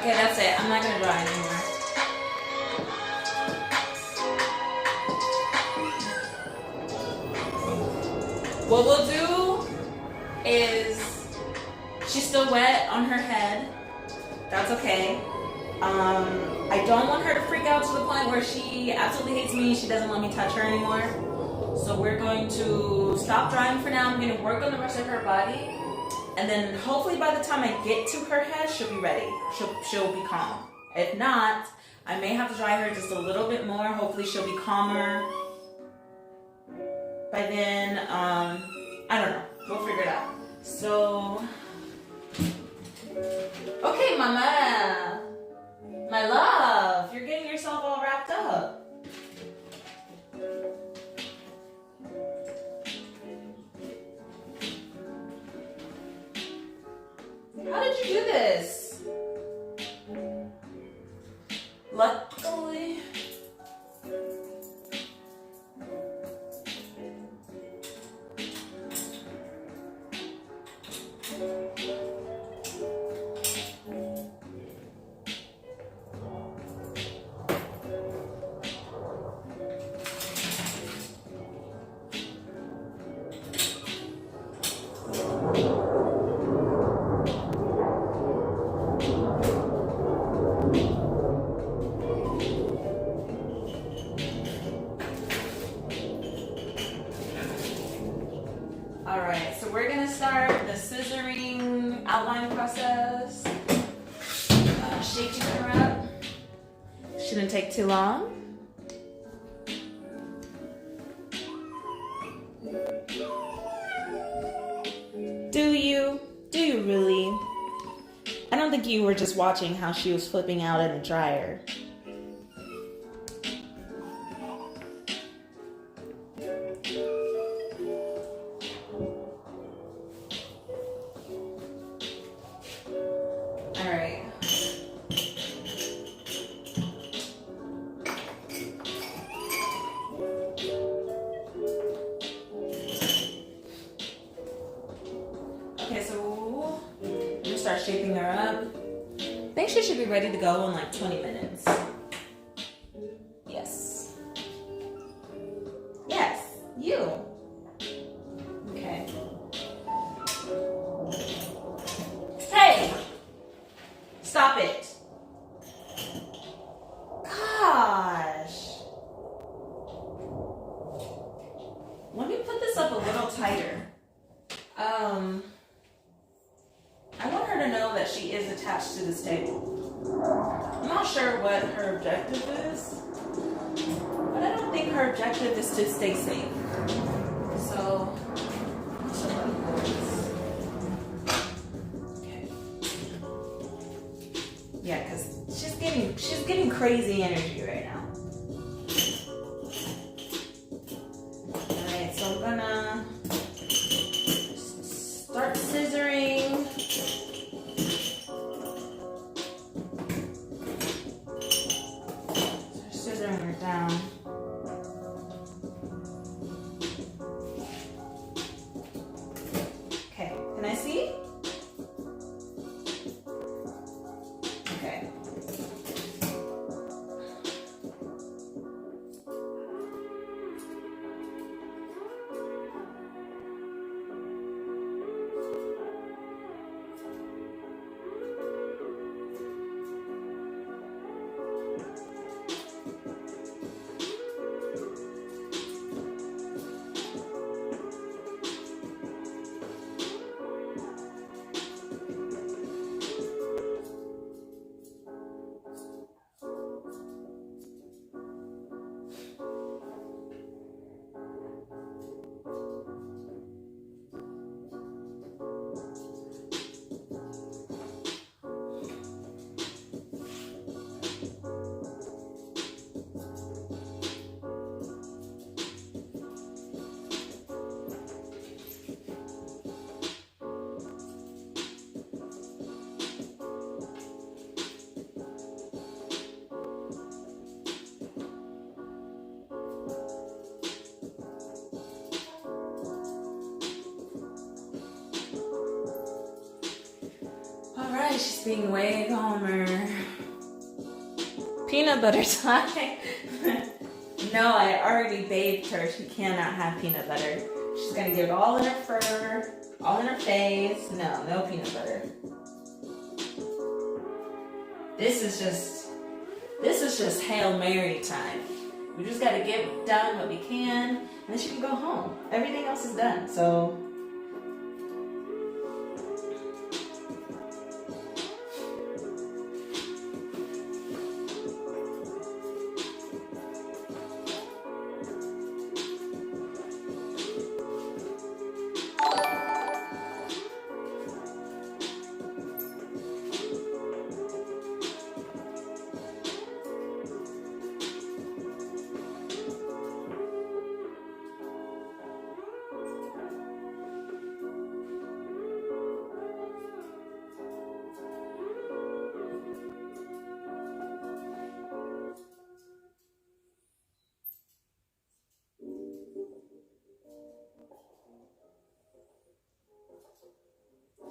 Okay, that's it. I'm not gonna draw anymore. What we'll do is, she's still wet on her head. That's okay. I don't want her to freak out to the point where she absolutely hates me. She doesn't want me to touch her anymore. So we're going to stop drying for now. I'm going to work on the rest of her body. And then hopefully by the time I get to her head, she'll be ready. She'll be calm. If not, I may have to dry her just a little bit more. Hopefully she'll be calmer. By then, I don't know. We'll figure it out. So, okay, mama. My love, you're getting yourself all wrapped up. How did you do this? Luckily. Alright, so we're gonna start the scissoring outline process. Shaking her up. She Shouldn't take too long. Do you? Do you really? I don't think you were just watching how she was flipping out in the dryer. All right. Okay, so I'm gonna start shaping her up. I think she should be ready to go in like 20 minutes. Yes. Yes, you. Okay. Hey! Stop it. Gosh. Let me put this up a little tighter. I want her to know that she is attached to this table. I'm not sure what her objective is, but I don't think her objective is to stay safe. So, okay. Yeah, because she's getting crazy energy right now. Alright, so I'm gonna start scissoring. Scissoring her down. Okay, can I see? Okay. Alright, she's being way calmer. Peanut butter time. No, I already bathed her. She cannot have peanut butter. She's gonna get it all in her fur, all in her face. No peanut butter. This is just Hail Mary time. We just gotta get done what we can, and then she can go home. Everything else is done, so.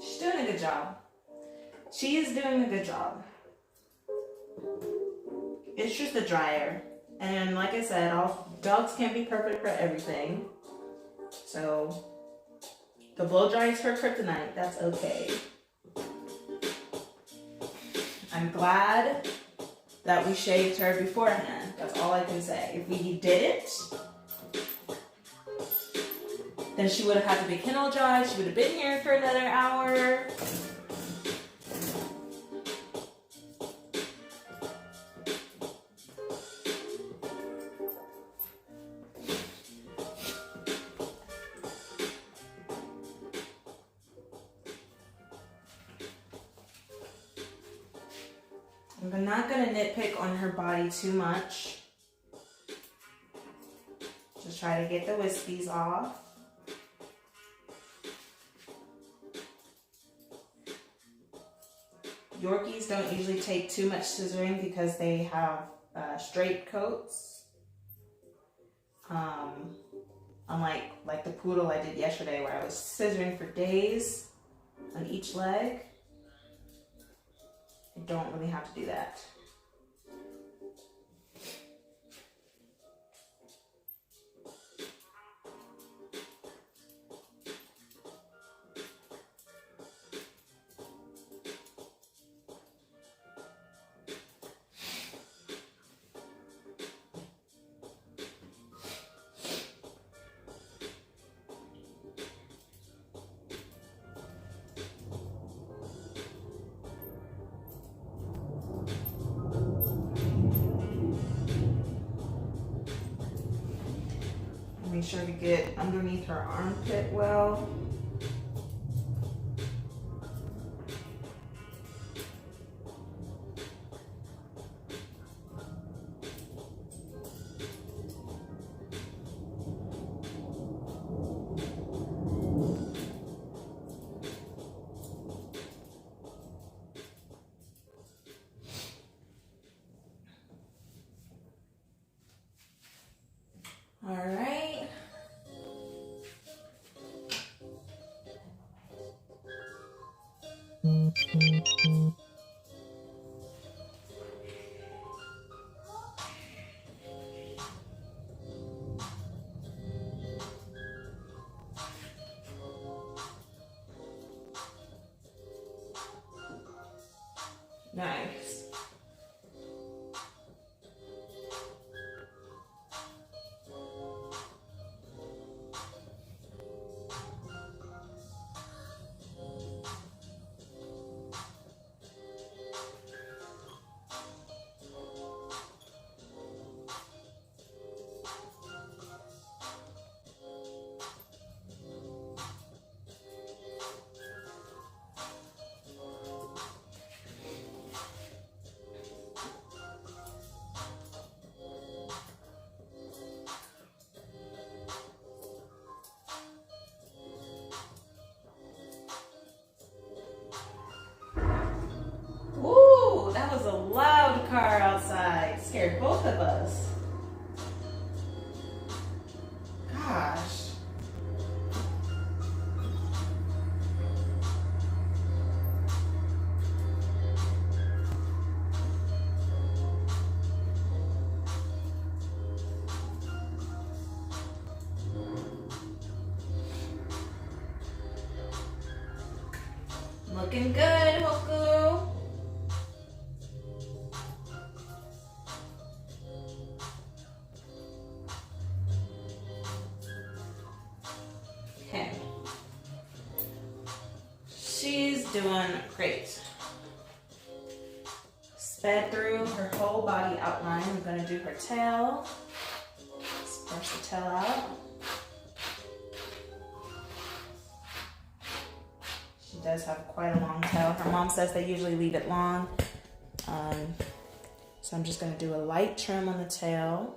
She's doing a good job. She is doing a good job. It's just the dryer. And like I said, all dogs can't be perfect for everything. So the blow dry is her kryptonite. That's okay. I'm glad that we shaved her beforehand. That's all I can say. If we didn't, then she would have had to be kennel dry. She would have been here for another hour. I'm not gonna nitpick on her body too much. Just try to get the wispies off. Yorkies don't usually take too much scissoring because they have straight coats. Unlike the poodle I did yesterday where I was scissoring for days on each leg. I don't really have to do that. Make sure to get underneath her armpit well. All right. Nice. Ooh, that was a loud car outside. Scared both of us. Gosh. Looking good, Hoku. Okay. She's doing great. Sped through her whole body outline. I'm gonna do her tail. Sparse the tail out. She does have quite a long tail. Her mom says they usually leave it long. So I'm just gonna do a light trim on the tail.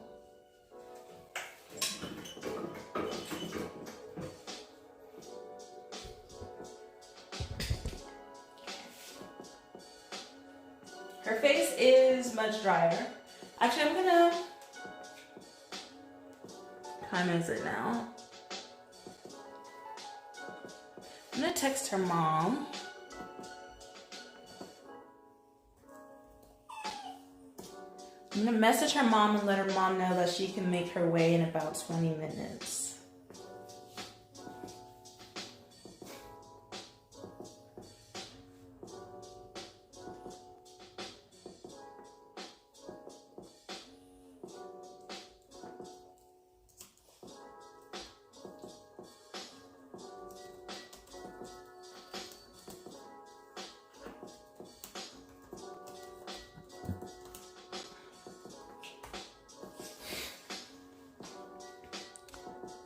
Her face is much drier. Actually, I'm gonna, what time is it now? I'm gonna text her mom. I'm gonna message her mom and let her mom know that she can make her way in about 20 minutes.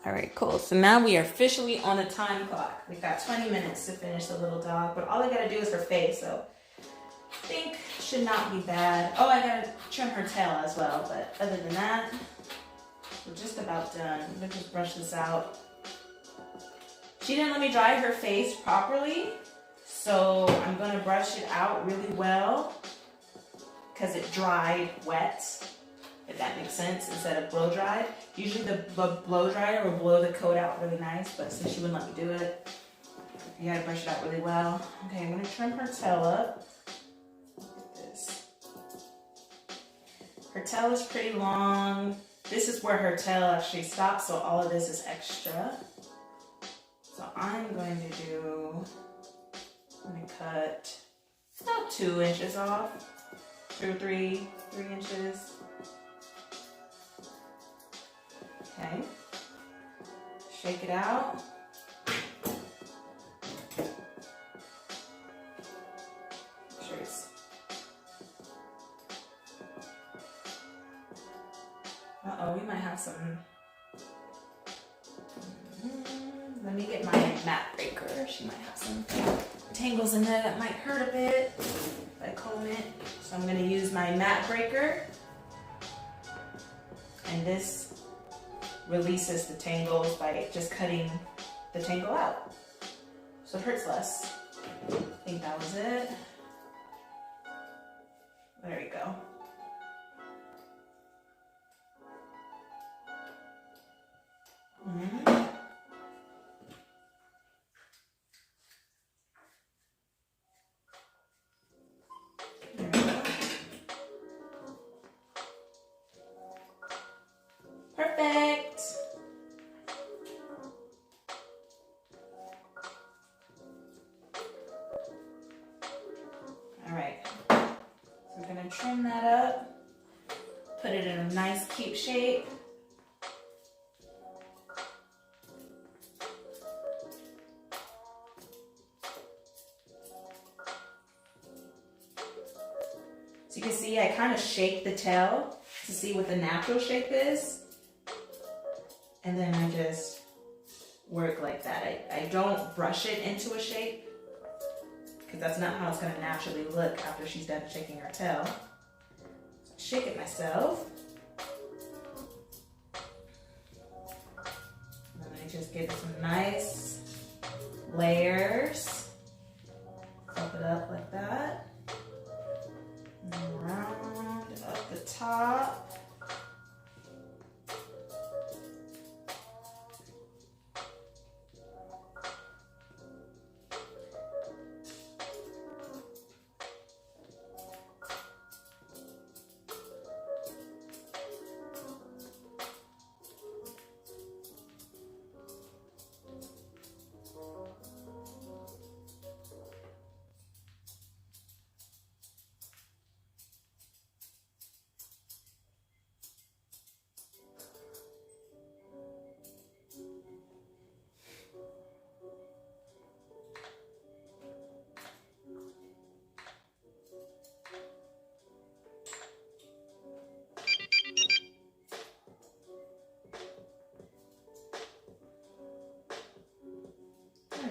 All right, cool. So now we are officially on a time clock. We've got 20 minutes to finish the little dog, but all I gotta do is her face. So think should not be bad. Oh, I gotta trim her tail as well, but other than that, we're just about done. I'm gonna just brush this out. She didn't let me dry her face properly, so I'm gonna brush it out really well because it dried wet, if that makes sense, instead of blow dried. Usually the blow dryer will blow the coat out really nice, but since she wouldn't let me do it, you gotta brush it out really well. Okay, I'm gonna trim her tail up. Look at this. Her tail is pretty long. This is where her tail actually stops, so all of this is extra. So I'm going to cut about 2 inches off, 2 or 3 inches. Okay, shake it out. Make sure it's, uh-oh, we might have some. Let me get my mat breaker. She might have some tangles in there that might hurt a bit if I comb it. So I'm gonna use my mat breaker. And this releases the tangles by just cutting the tangle out. So it hurts less. I think that was it. There we go. Perfect. All right. So we're gonna trim that up, put it in a nice cute shape. So you can see I kind of shake the tail to see what the natural shape is. And then I just work like that. I don't brush it into a shape because that's not how it's going to naturally look after she's done shaking her tail. So I shake it myself. And then I just give it some nice layers. Flip it up like that. And round up the top.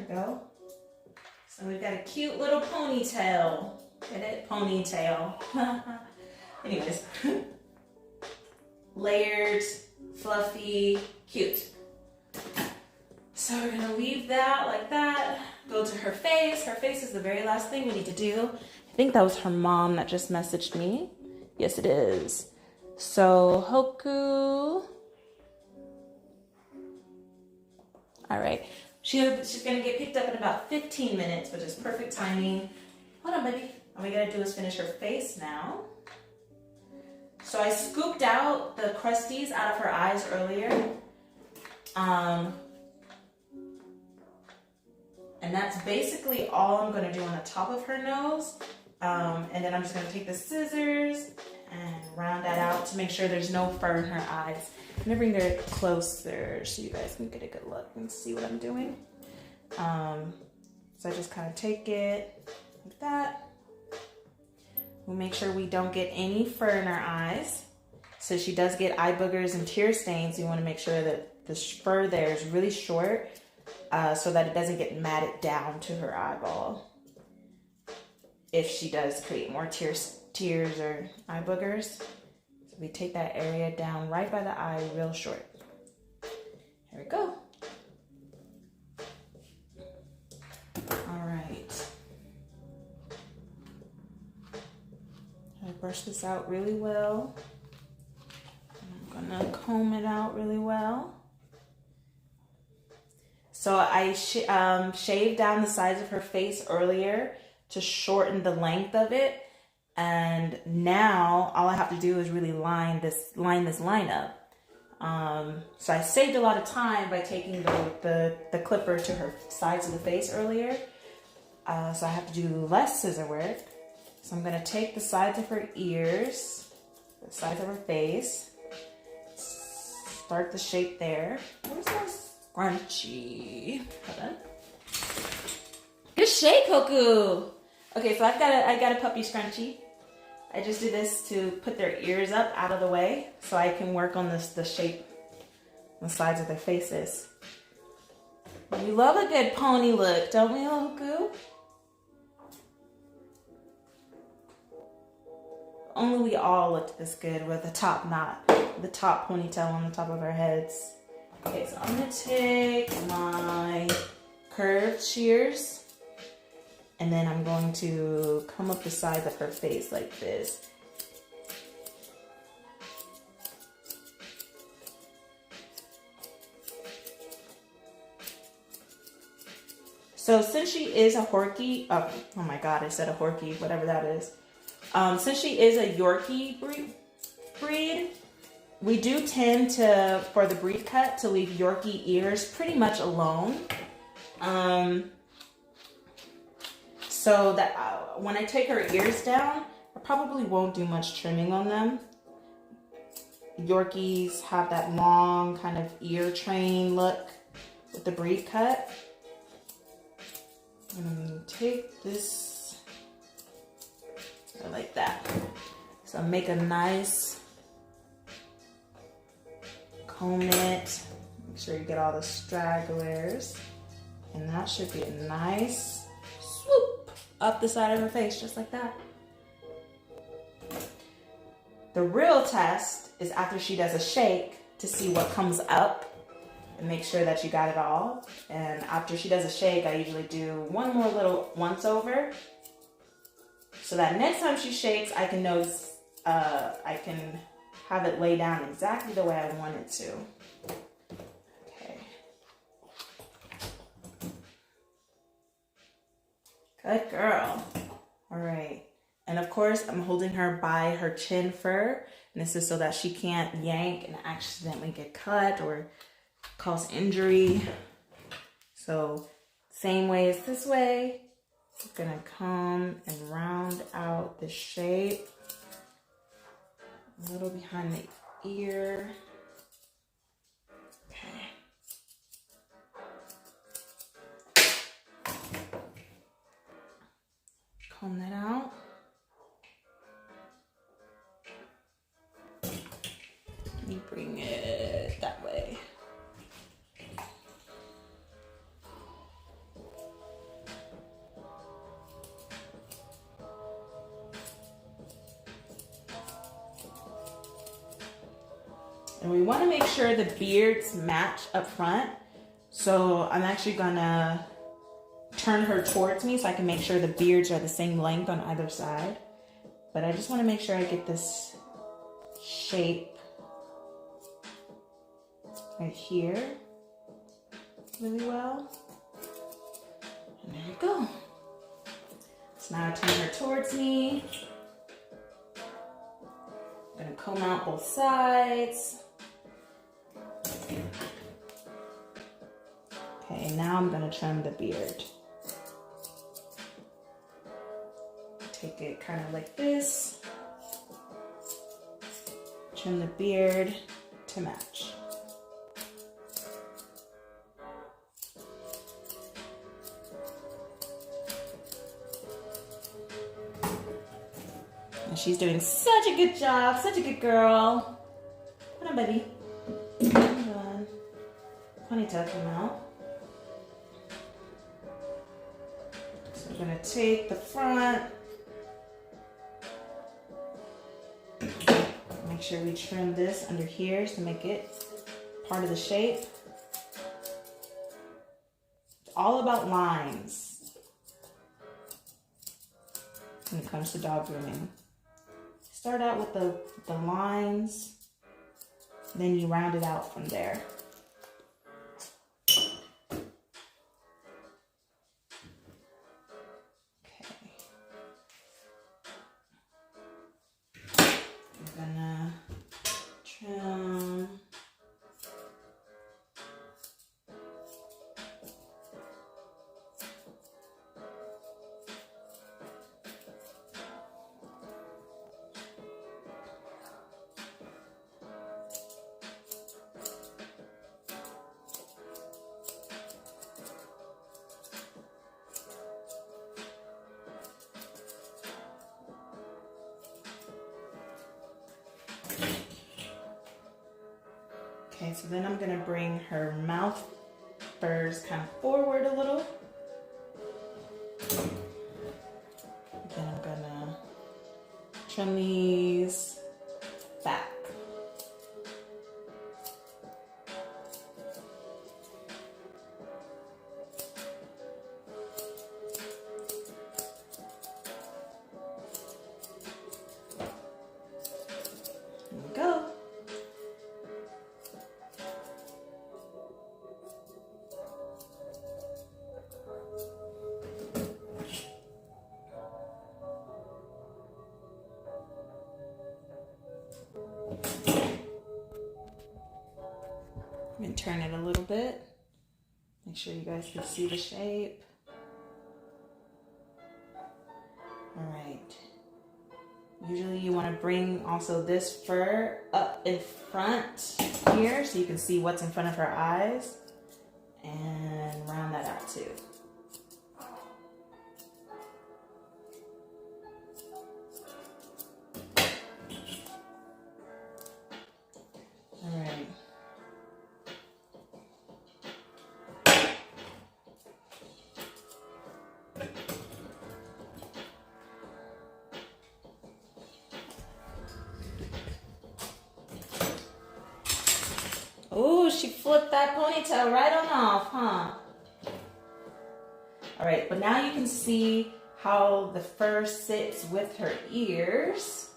Go. So we've got a cute little ponytail. Get it? Ponytail. Anyways. Layered, fluffy, cute. So we're gonna leave that like that. Go to her face. Her face is the very last thing we need to do. I think that was her mom that just messaged me. Yes, it is. So Hoku. All right. She's gonna get picked up in about 15 minutes, which is perfect timing. Hold on, baby. All we gotta do is finish her face now. So I scooped out the crusties out of her eyes earlier. And that's basically all I'm gonna do on the top of her nose. And then I'm just gonna take the scissors and round that out to make sure there's no fur in her eyes. I'm gonna bring her closer so you guys can get a good look and see what I'm doing. So I just kind of take it like that. We'll make sure we don't get any fur in our eyes. So she does get eye boogers and tear stains. You want to make sure that the fur there is really short so that it doesn't get matted down to her eyeball. if she does create more tears or eye boogers. So we take that area down right by the eye real short. Here we go. All right. I brush this out really well. I'm gonna comb it out really well. So I shaved down the sides of her face earlier to shorten the length of it. And now all I have to do is really line this line up. So I saved a lot of time by taking the clipper to her sides of the face earlier. So I have to do less scissor work. So I'm gonna take the sides of her ears, the sides of her face, start the shape there. Where's my scrunchie? Hold on. Good shake, Hoku. Okay, so I got a puppy scrunchie. I just do this to put their ears up out of the way so I can work on the shape on the sides of their faces. We love a good pony look, don't we, Hoku? Only we all look this good with the top knot, the top ponytail on the top of our heads. Okay, so I'm gonna take my curved shears and then I'm going to comb up the sides of her face like this. So since she is a Horky, oh my God, I said a Horky, whatever that is. Since she is a Yorkie breed, we do tend to, for the breed cut, to leave Yorkie ears pretty much alone. So that when I take her ears down, I probably won't do much trimming on them. Yorkies have that long kind of ear train look with the breed cut. I'm gonna take this like that. So make a nice comb it. Make sure you get all the stragglers. And that should be a nice swoop up the side of her face, just like that. The real test is after she does a shake to see what comes up and make sure that you got it all. And after she does a shake, I usually do one more little once over so that next time she shakes, I can notice, I can have it lay down exactly the way I want it to. Okay. Good girl. All right. And of course, I'm holding her by her chin fur. And this is so that she can't yank and accidentally get cut or cause injury. So same way as this way. I'm gonna come and round out the shape. A little behind the ear. Okay. Comb that out. Let me bring it that way. And we want to make sure the beards match up front. So I'm actually gonna turn her towards me so I can make sure the beards are the same length on either side. But I just want to make sure I get this shape right here really well. And there you go. So now I turn her towards me. I'm gonna comb out both sides. Okay, now I'm gonna trim the beard. Take it kind of like this. Trim the beard to match. And she's doing such a good job, such a good girl. Come on, baby. Come on. Ponytail came out. So I'm gonna take the front, Make sure we trim this under here to make it part of the shape. It's all about lines when it comes to dog grooming. Start out with the lines, then you round it out from there. Okay, so then I'm gonna bring her mouth furs kind of forward a little. Then I'm gonna trim these back. There we go. And turn it a little bit. Make sure you guys can see the shape. All right. Usually you want to bring also this fur up in front here so you can see what's in front of her eyes and round that out too. All right. Ooh, she flipped that ponytail right on off, huh? All right, but now you can see how the fur sits with her ears.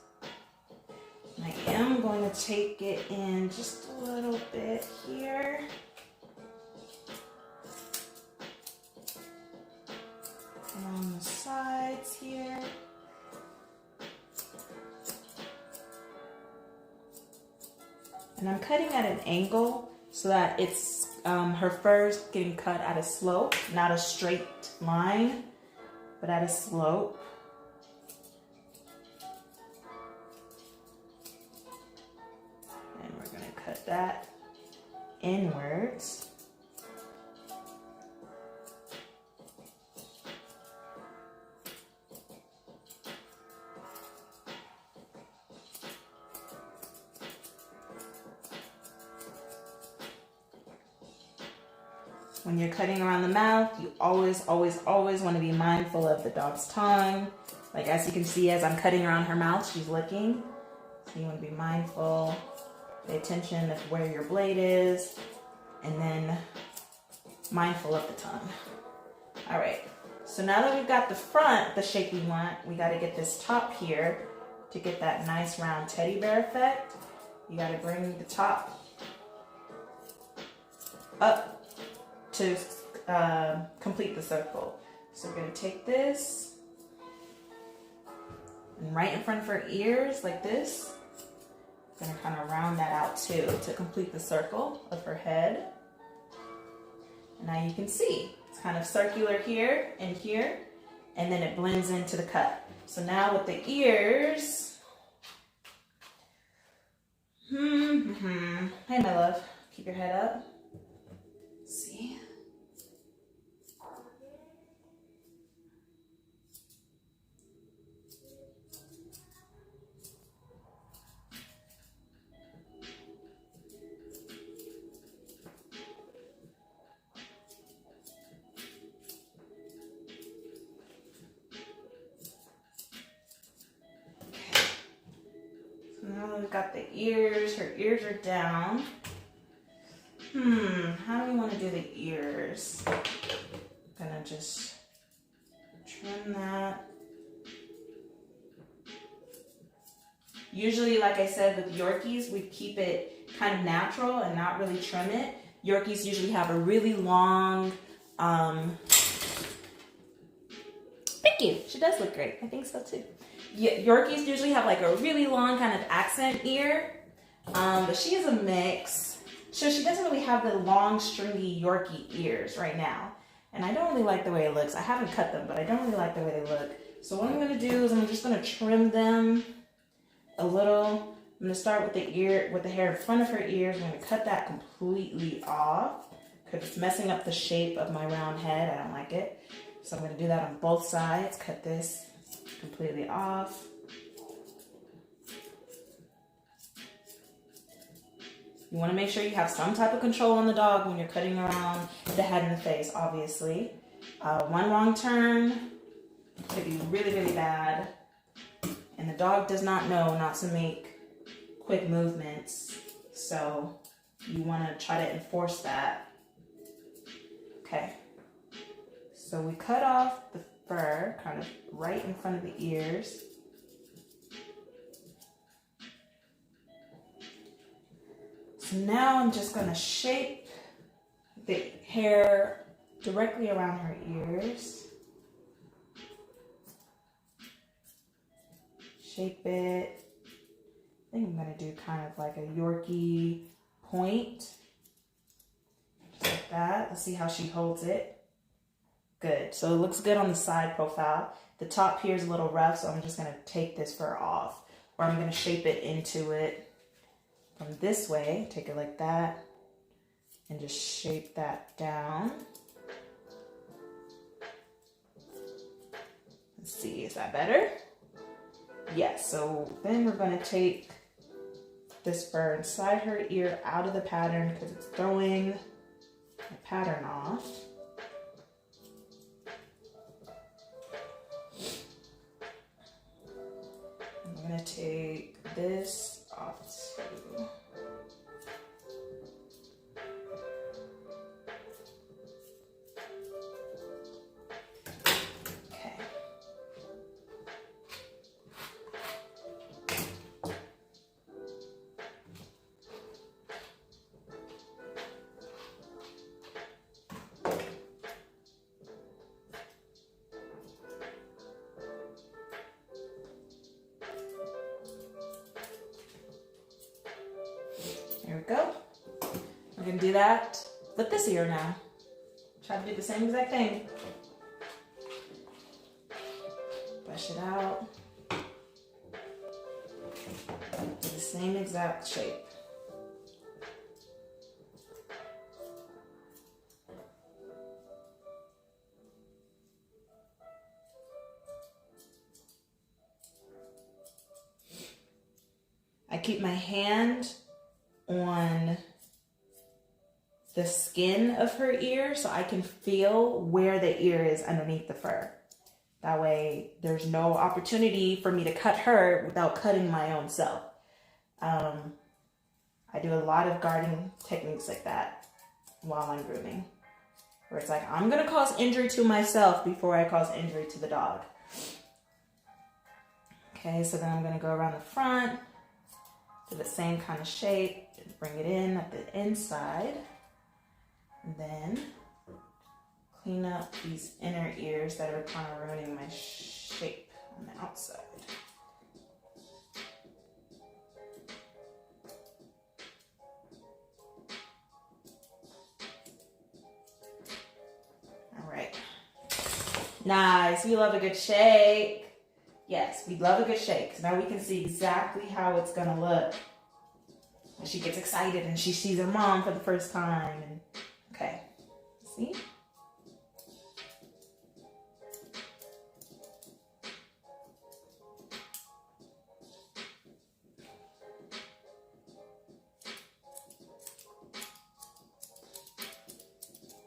And I am going to take it in just a little bit here. Along the sides here. And I'm cutting at an angle so that it's her fur's getting cut at a slope, not a straight line, but at a slope. And we're gonna cut that inwards. When you're cutting around the mouth, you always want to be mindful of the dog's tongue. Like as you can see, as I'm cutting around her mouth, she's licking. So you want to be mindful, pay attention of where your blade is, and then mindful of the tongue. All right, so now that we've got the front, the shape we want, we got to get this top here to get that nice round teddy bear effect. You got to bring the top up to complete the circle. So we're gonna take this and right in front of her ears like this, we're gonna kind of round that out too to complete the circle of her head. And now you can see it's kind of circular here and here, and then it blends into the cut. So now with the ears, hey my love, keep your head up. See? Now that we've got the ears, her ears are down. How do we want to do the ears? Gonna just trim that. Usually, like I said, with Yorkies, we keep it kind of natural and not really trim it. Yorkies usually have a really long, thank you, she does look great. I think so too. Yorkies usually have like a really long kind of accent ear, but she is a mix. So she doesn't really have the long, stringy Yorkie ears right now. And I don't really like the way it looks. I haven't cut them, but I don't really like the way they look. So what I'm gonna do is I'm just gonna trim them a little. I'm gonna start with the hair in front of her ears. I'm gonna cut that completely off because it's messing up the shape of my round head. I don't like it. So I'm gonna do that on both sides. Cut this completely off. You wanna make sure you have some type of control on the dog when you're cutting around the head and the face, obviously. One wrong turn could be really, really bad. And the dog does not know not to make quick movements. So you wanna try to enforce that. Okay. So we cut off the fur kind of right in front of the ears. So now I'm just gonna shape the hair directly around her ears. Shape it. I think I'm gonna do kind of like a Yorkie point. Just like that. Let's see how she holds it. Good. So it looks good on the side profile. The top here is a little rough, so I'm just gonna take this fur off. Or I'm gonna shape it into it from this way. Take it like that. And just shape that down. Let's see, is that better? Yes, so then we're gonna take this fur inside her ear out of the pattern because it's throwing the pattern off. I'm gonna take this off too. There we go. We're gonna do that with this ear now. Try to do the same exact thing. Brush it out. Do the same exact shape. I keep my hand on the skin of her ear so I can feel where the ear is underneath the fur. That way there's no opportunity for me to cut her without cutting my own self. I do a lot of guarding techniques like that while I'm grooming, where it's like, I'm gonna cause injury to myself before I cause injury to the dog. Okay, so then I'm gonna go around the front, do the same kind of shape, bring it in at the inside, and then clean up these inner ears that are kind of ruining my shape on the outside. All right. Nice, we love a good shake. Yes, we love a good shake. So now we can see exactly how it's gonna look. And she gets excited and she sees her mom for the first time. And okay, see?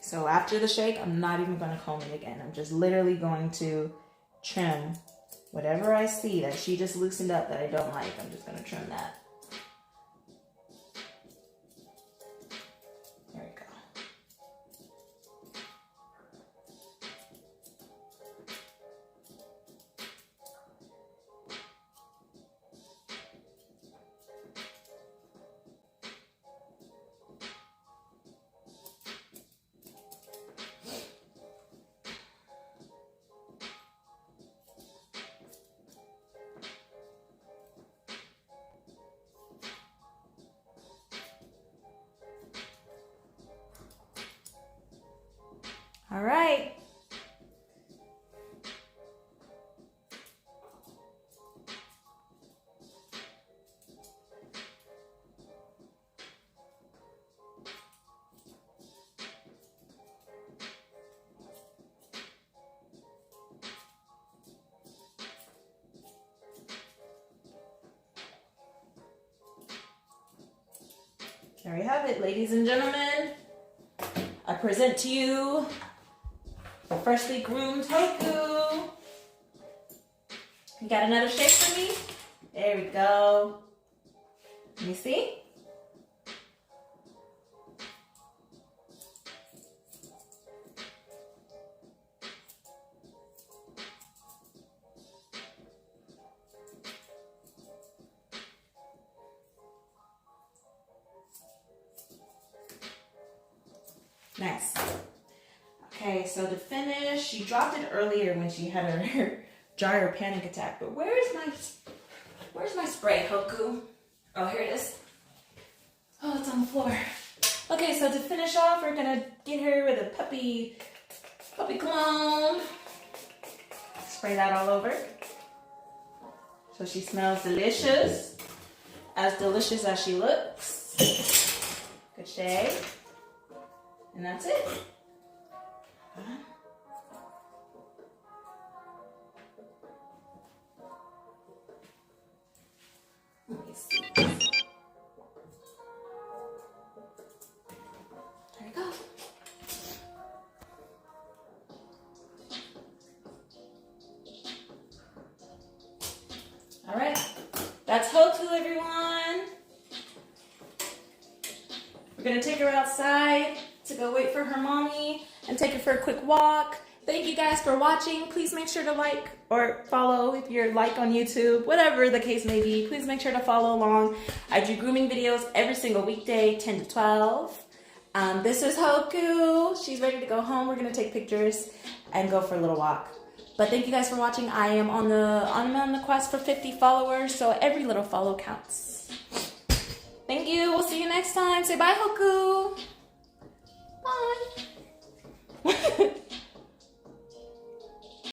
So after the shake, I'm not even gonna comb it again. I'm just literally going to trim Whatever I see that she just loosened up that I don't like, I'm just gonna trim that. There we go. All right. There we have it, ladies and gentlemen. I present to you the freshly groomed Hoku. You got another shape for me? There we go. Let me see. Nice. Okay, so to finish, she dropped it earlier when she had her gyro panic attack. But where's my spray, Hoku? Oh, here it is. Oh, it's on the floor. Okay, so to finish off, we're gonna get her with a puppy cologne. Spray that all over. So she smells delicious as she looks. Good shade. And that's it. Let me see. There you go. All right, that's Hoku, everyone. We're gonna take her outside to go wait for her mommy and take her for a quick walk. Thank you guys for watching. Please make sure to like or follow if you're like on YouTube, whatever the case may be. Please make sure to follow along. I do grooming videos every single weekday, 10 to 12. This is Hoku. She's ready to go home. We're gonna take pictures and go for a little walk. But thank you guys for watching. I am on the quest for 50 followers, so every little follow counts. Thank you. We'll see you next time. Say bye, Hoku. Bye.